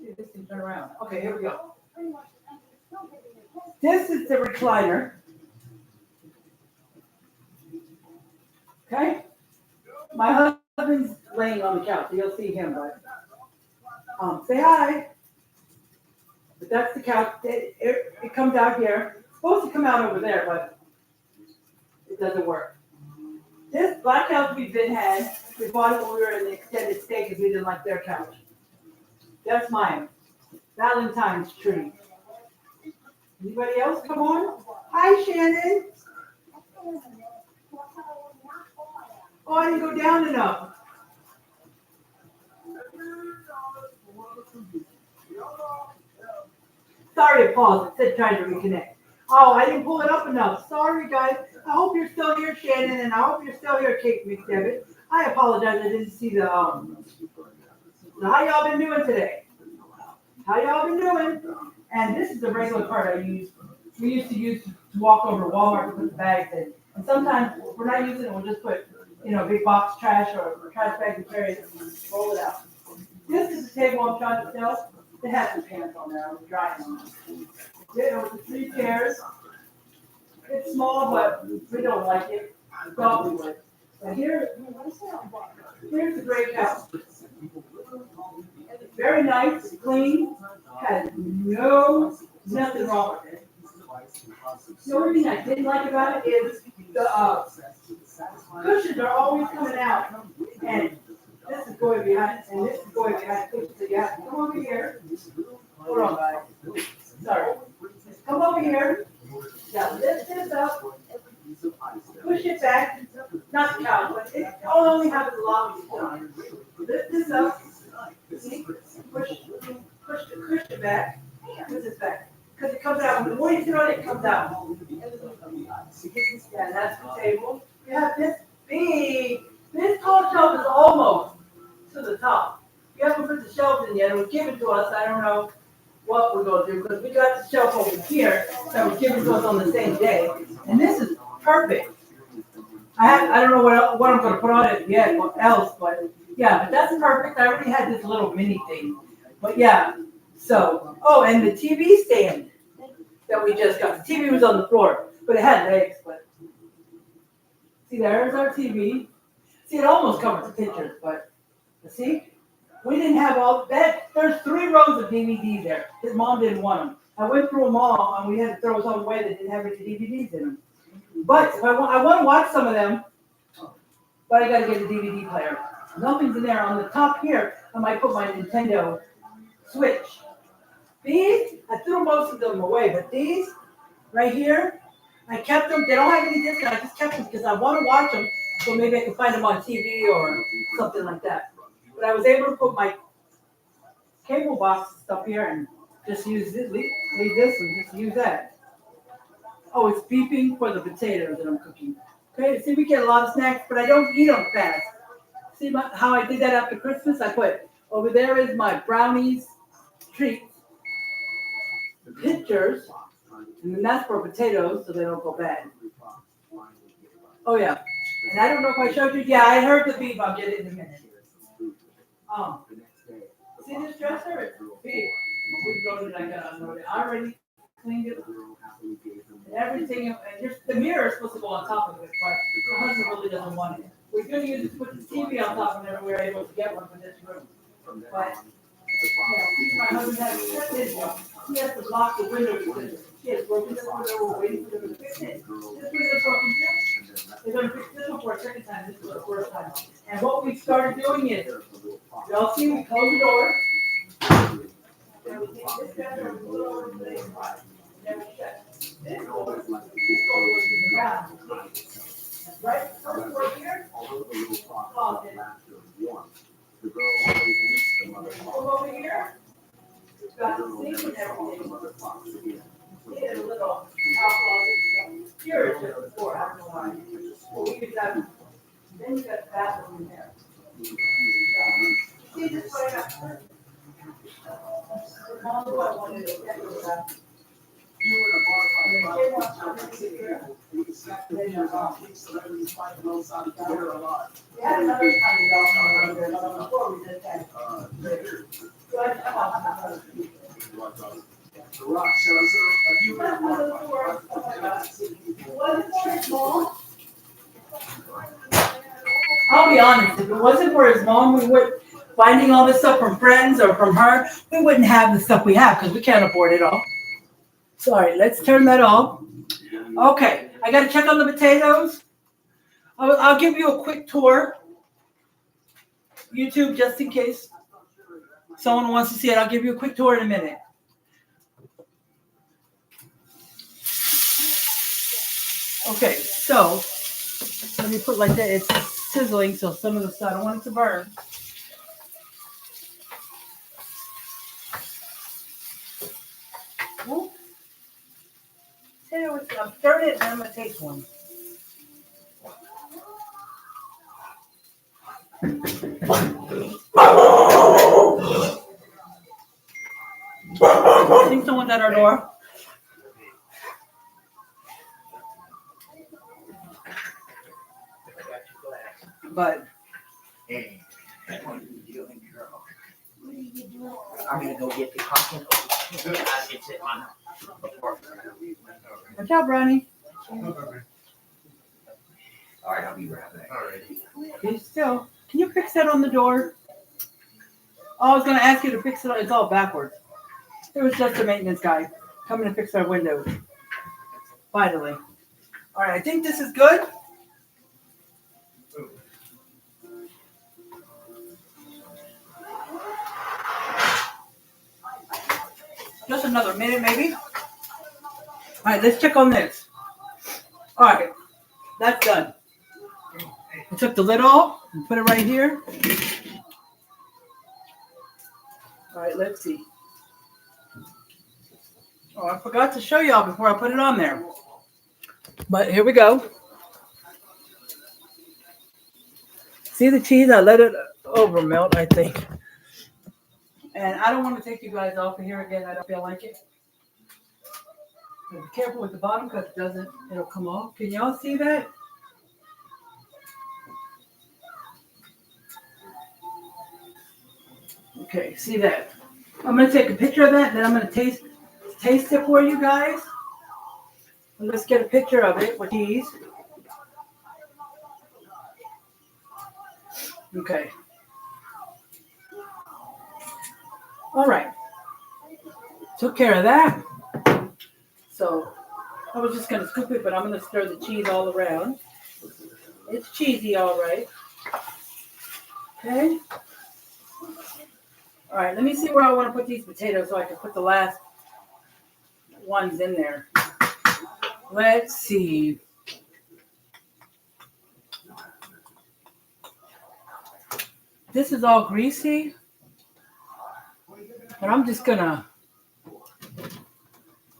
See if this can turn around. Okay, here we go. This is the recliner. Okay? My husband's laying on the couch, so you'll see him, but say hi. But that's the couch. It comes out here. It's supposed to come out over there, but it doesn't work. This black couch we bought it when we were in the extended stay because we didn't like their couch. That's mine. Valentine's tree. Anybody else come on? Hi, Shannon. Oh, I didn't go down enough. Sorry to pause. It said trying to reconnect. Oh, I didn't pull it up enough. Sorry, guys. I hope you're still here, Shannon, and I hope you're still here, Kate McDevitt. I apologize. I didn't see the. So how y'all been doing today? How y'all been doing? And this is the regular cart I use. We used to use to walk over to Walmart to put the bags in. And sometimes if we're not using it, we'll just put, a big box trash or trash bag and carry it and roll it out. This is the table I'm trying to sell. It has some pants on there. I was drying them. It was 3 chairs. It's small, but we don't like it. We thought we would. And here's the gray house. Very nice, clean, has nothing wrong with it. The only thing I didn't like about it is the cushions are always coming out, and this is going behind, and this is going behind the cushions. So you have to come over here. Hold on, guys. Sorry. Come over here. Now lift this up. Push it back. Not the couch, but it only happens a lot when you lift this up. See? Push the cushion back. Push this back. Because it comes out. The more you sit on it, it comes out. Yeah, that's the table. You have this tall shelf is almost to the top. You haven't put the shelves in yet. It was given to us. I don't know what we're going to do because we got the shelf over here that was given to us on the same day. And this is perfect. I don't know what I'm going to put on it yet, what else, but yeah, but that's perfect. I already had this little mini thing. But yeah, so, and the TV stand that we just got. The TV was on the floor, but it had legs, but see, there's our TV. See, it almost covers the pictures, but see, we didn't have all that. There's 3 rows of DVDs there. His mom didn't want them. I went through them all, and we had to throw some away that didn't have any DVDs in them. But if I want to watch some of them, but I got to get a DVD player. Nothing's in there. On the top here, I might put my Nintendo Switch. These, I threw most of them away, but these right here, I kept them. They don't have any discount. I just kept them because I want to watch them, so maybe I can find them on TV or something like that. But I was able to put my cable box stuff here and just use this, leave this and just use that. Oh, it's beeping for the potatoes that I'm cooking. Okay, see, we get a lot of snacks, but I don't eat them fast. See how I did that after Christmas? I put, over there is my brownies, treats, pictures, and then that's for potatoes so they don't go bad. Oh, yeah. And I don't know if I showed you. Yeah, I heard the beep. I'll get it in a minute. See this dresser? It's big. We've loaded it. I got unloaded. I already cleaned it. And everything. And just, the mirror is supposed to go on top of it, but my husband really doesn't want it. We're going to use it to put the TV on top of it, and we were able to get one for this room. But, my husband has his one. He has to block the window because she has broken this window. We're waiting for them to fix it. This window's broken too. They're going to fix this one for a second time. This is the first time. And what we started doing is, y'all see, we close the door. And we take this guy and we put it over to the side. Then we shut. This door goes to the ground. That's right. First door here. Closet. Come over here. It's got the sink and everything. See, a little out closet. Here is just the floor. I don't know why. Well, we could have. Then you got the bathroom in there. See, this way I got. Mom, what I wanted to get was that. You were in a bar fight. We had another tiny dog over there, but before we did that. So I I'll be honest, if it wasn't for his mom, we would finding all this stuff from friends or from her, we wouldn't have the stuff we have because we can't afford it all. Sorry, let's turn that off. Okay, I got to check on the potatoes. I'll give you a quick tour. YouTube, just in case someone wants to see it. I'll give you a quick tour in a minute. Okay, so let me put like that. It's sizzling, so some of the stuff, I don't want it to burn. Whoop. I'm stirring it and I'm going to taste one. I think someone's at our door. But What are you doing, girl? What are you doing? I'm gonna go get the coffee. It's in my apartment. good job, Ronnie. All right, I'll be right back. Be still. Can you fix that on the door? Oh, I was gonna ask you to fix it. It's all backwards. It was just a maintenance guy coming to fix our windows. Finally. All right, I think this is good. Just another minute, maybe. All right, let's check on this. All right, that's done. I took the lid off and put it right here. All right, let's see. Oh, I forgot to show y'all before I put it on there. But here we go. See the cheese? I let it over melt, I think. And I don't want to take you guys off of here again. I don't feel like it. So be careful with the bottom because it'll come off. Can y'all see that? Okay, see that? I'm going to take a picture of that, and then I'm going to taste it for you guys. And let's get a picture of it with cheese. Okay. All right. Took care of that. So I was just going to scoop it, but I'm going to stir the cheese all around. It's cheesy, all right. Okay. All right, let me see where I want to put these potatoes so I can put the last ones in there. Let's see. This is all greasy, but I'm just going to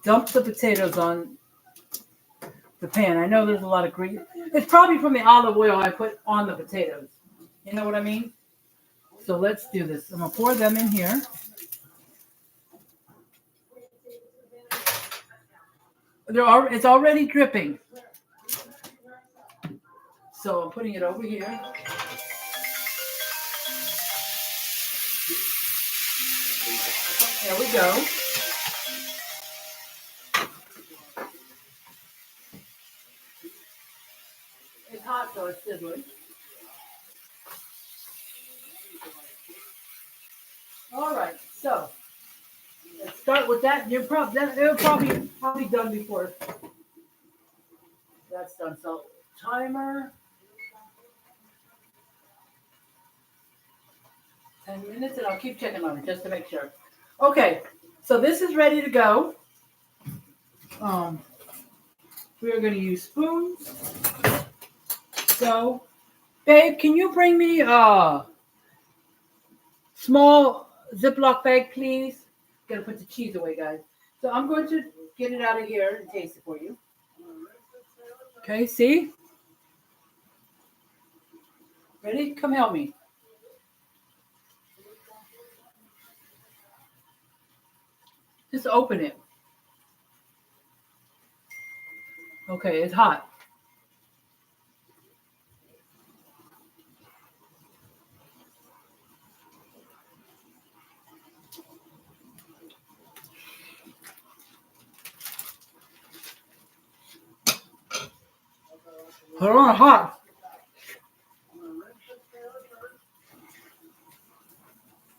dump the potatoes on the pan. I know there's a lot of grease. It's probably from the olive oil I put on the potatoes. You know what I mean? So let's do this. I'm going to pour them in here. It's already dripping. So I'm putting it over here. There we go. It's hot, so it's sizzling. All right, so let's start with that. It'll probably done before that's done. So timer, 10 minutes, and I'll keep checking on it just to make sure. Okay, so this is ready to go. We are going to use spoons. So, babe, can you bring me a small Ziploc bag, please? Gotta put the cheese away, guys. So I'm going to get it out of here and taste it for you. Okay, see? Ready? Come help me. Just open it. Okay, it's hot. Hold on, hot.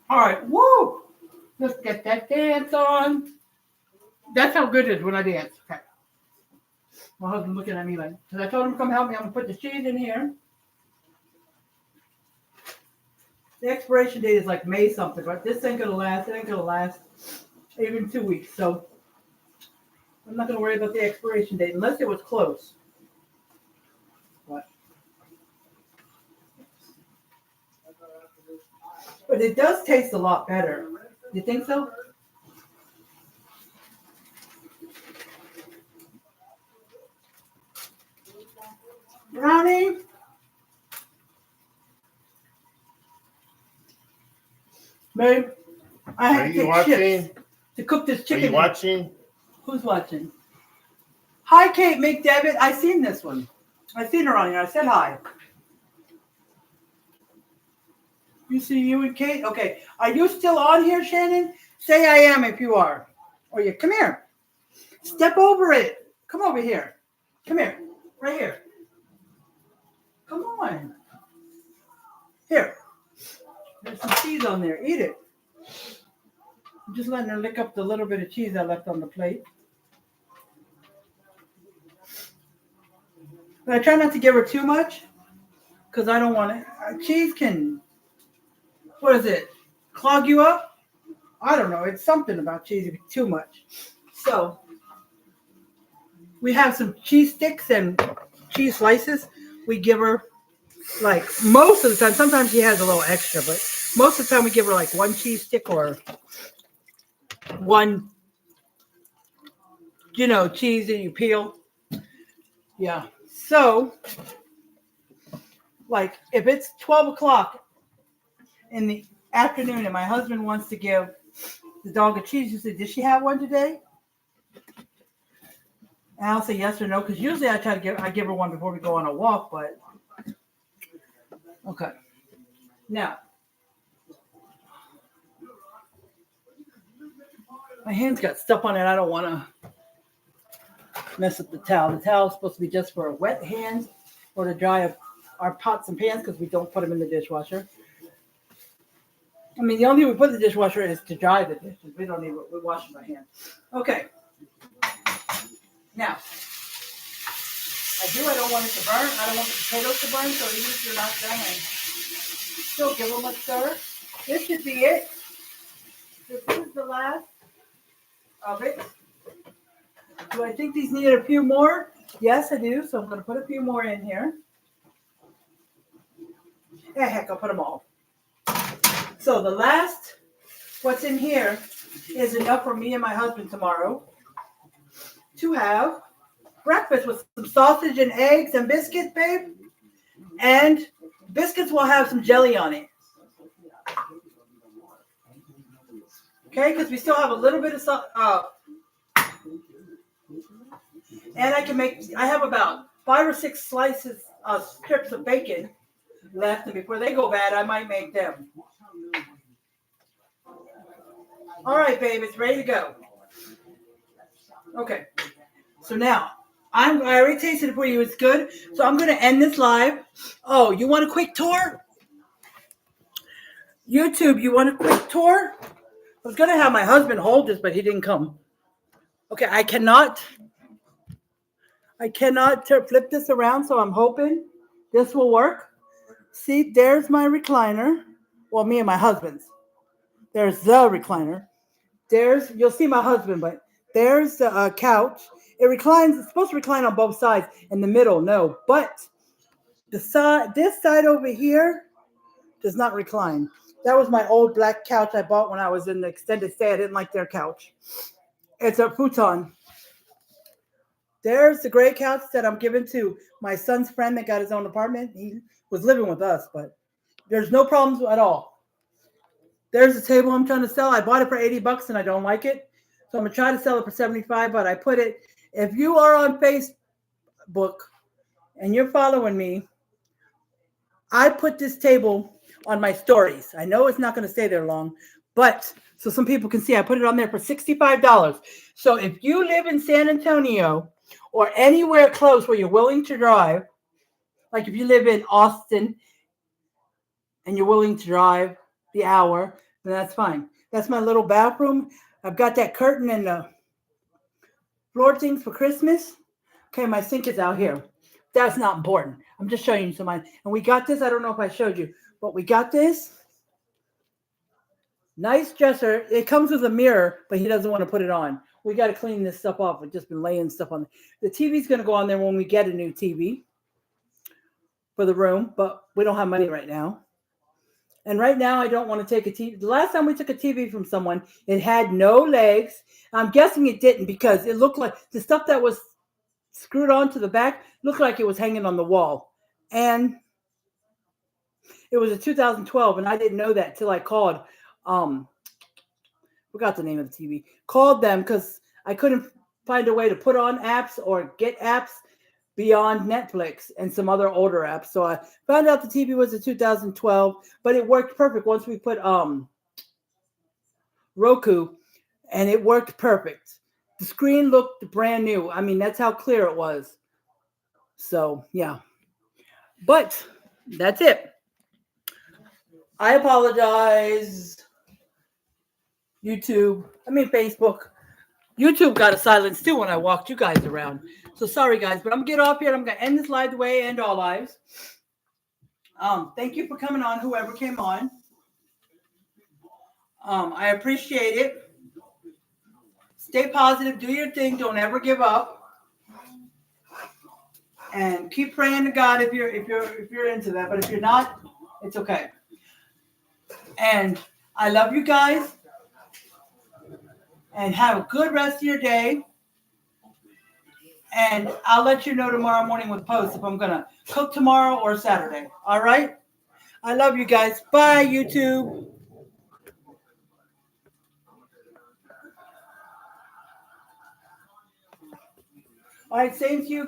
All right, woo! Let's get that dance on. That's how good it is when I dance. Okay. My husband's looking at me like, because I told him to come help me. I'm going to put the cheese in here. The expiration date is like May something, right? This ain't going to last. It ain't going to last even 2 weeks. So I'm not going to worry about the expiration date unless it was close. What? But it does taste a lot better. You think so? Ronnie? Babe, I Are had to you take watching? shifts. to cook this Are chicken. you watching? Who's watching? Hi, Kate McDevitt. I seen this one. I seen her on here. I said hi. You see you and Kate? Okay. Are you still on here, Shannon? Say I am if you are. Or you come here. Step over it. Come over here. Come here. Right here. Come on. Here. There's some cheese on there. Eat it. I'm just letting her lick up the little bit of cheese I left on the plate. But I try not to give her too much because I don't want it. Cheese can, what is it, clog you up? I don't know. It's something about cheese if it's too much. So we have some cheese sticks and cheese slices. We give her like most of the time. Sometimes she has a little extra, but most of the time we give her like one cheese stick or one, cheese that you peel. Yeah. So, like, if it's 12 o'clock in the afternoon and my husband wants to give the dog a cheese, you say, did she have one today? And I'll say yes or no, because usually I give her one before we go on a walk, but okay. Now, my hand's got stuff on it. I don't want to mess up the towel. The towel is supposed to be just for wet hands or to dry up our pots and pans because we don't put them in the dishwasher. I mean, the only thing we put in the dishwasher is to dry the dishes. We don't need it. We wash them by hand. Okay. Now, I don't want it to burn. I don't want the potatoes to burn, so even if you're not done, I still give them a stir. This should be it. This is the last of it. Do I think these need a few more? Yes, I do. So I'm going to put a few more in here. Yeah, heck, I'll put them all. So the last, what's in here is enough for me and my husband tomorrow to have breakfast with some sausage and eggs and biscuits, babe. And biscuits will have some jelly on it. Okay, because we still have a little bit of and I have about 5 or 6 strips of bacon left, and before they go bad, I might make them. All right, babe, it's ready to go. Okay, so now, I already tasted it for you. It's good. So I'm going to end this live. Oh, you want a quick tour? YouTube, you want a quick tour? I was going to have my husband hold this, but he didn't come. Okay, I cannot flip this around, so I'm hoping this will work. See, there's my recliner. Well, me and my husband's. There's the recliner. You'll see my husband, but there's the couch. It's supposed to recline on both sides. In the middle, no. But this side over here does not recline. That was my old black couch I bought when I was in the extended stay. I didn't like their couch. It's a futon. There's the gray couch that I'm giving to my son's friend that got his own apartment. He was living with us, but there's no problems at all. There's the table I'm trying to sell. I bought it for $80 and I don't like it. So I'm going to try to sell it for $75, but I put it, if you are on Facebook and you're following me, I put this table on my stories. I know it's not going to stay there long, but so some people can see, I put it on there for $65. So if you live in San Antonio or anywhere close where you're willing to drive, like if you live in Austin and you're willing to drive the hour, then that's fine. That's my little bathroom. I've got that curtain and the floor things for Christmas. Okay, my sink is out here. That's not important. I'm just showing you some mine. And we got this. I don't know if I showed you, but we got this. Nice dresser. It comes with a mirror, but he doesn't want to put it on. We got to clean this stuff off. We've just been laying stuff on. The TV's going to go on there when we get a new TV for the room, but we don't have money right now. And right now, I don't want to take a TV. The last time we took a TV from someone, it had no legs. I'm guessing it didn't because it looked like the stuff that was screwed onto the back looked like it was hanging on the wall. And it was a 2012, and I didn't know that till I called forgot the name of the TV. Called them because I couldn't find a way to put on apps or get apps beyond Netflix and some other older apps. So I found out the TV was a 2012, but it worked perfect once we put Roku, and it worked perfect. The screen looked brand new. I mean, that's how clear it was. So yeah, but that's it. I apologize. Facebook. YouTube got a silence too when I walked you guys around. So sorry, guys, but I'm gonna get off here. I'm gonna end this live the way I end all lives. Thank you for coming on, whoever came on. I appreciate it. Stay positive. Do your thing. Don't ever give up. And keep praying to God if you're into that. But if you're not, it's okay. And I love you guys. And have a good rest of your day. And I'll let you know tomorrow morning with posts if I'm going to cook tomorrow or Saturday. All right? I love you guys. Bye, YouTube. All right, same to you guys.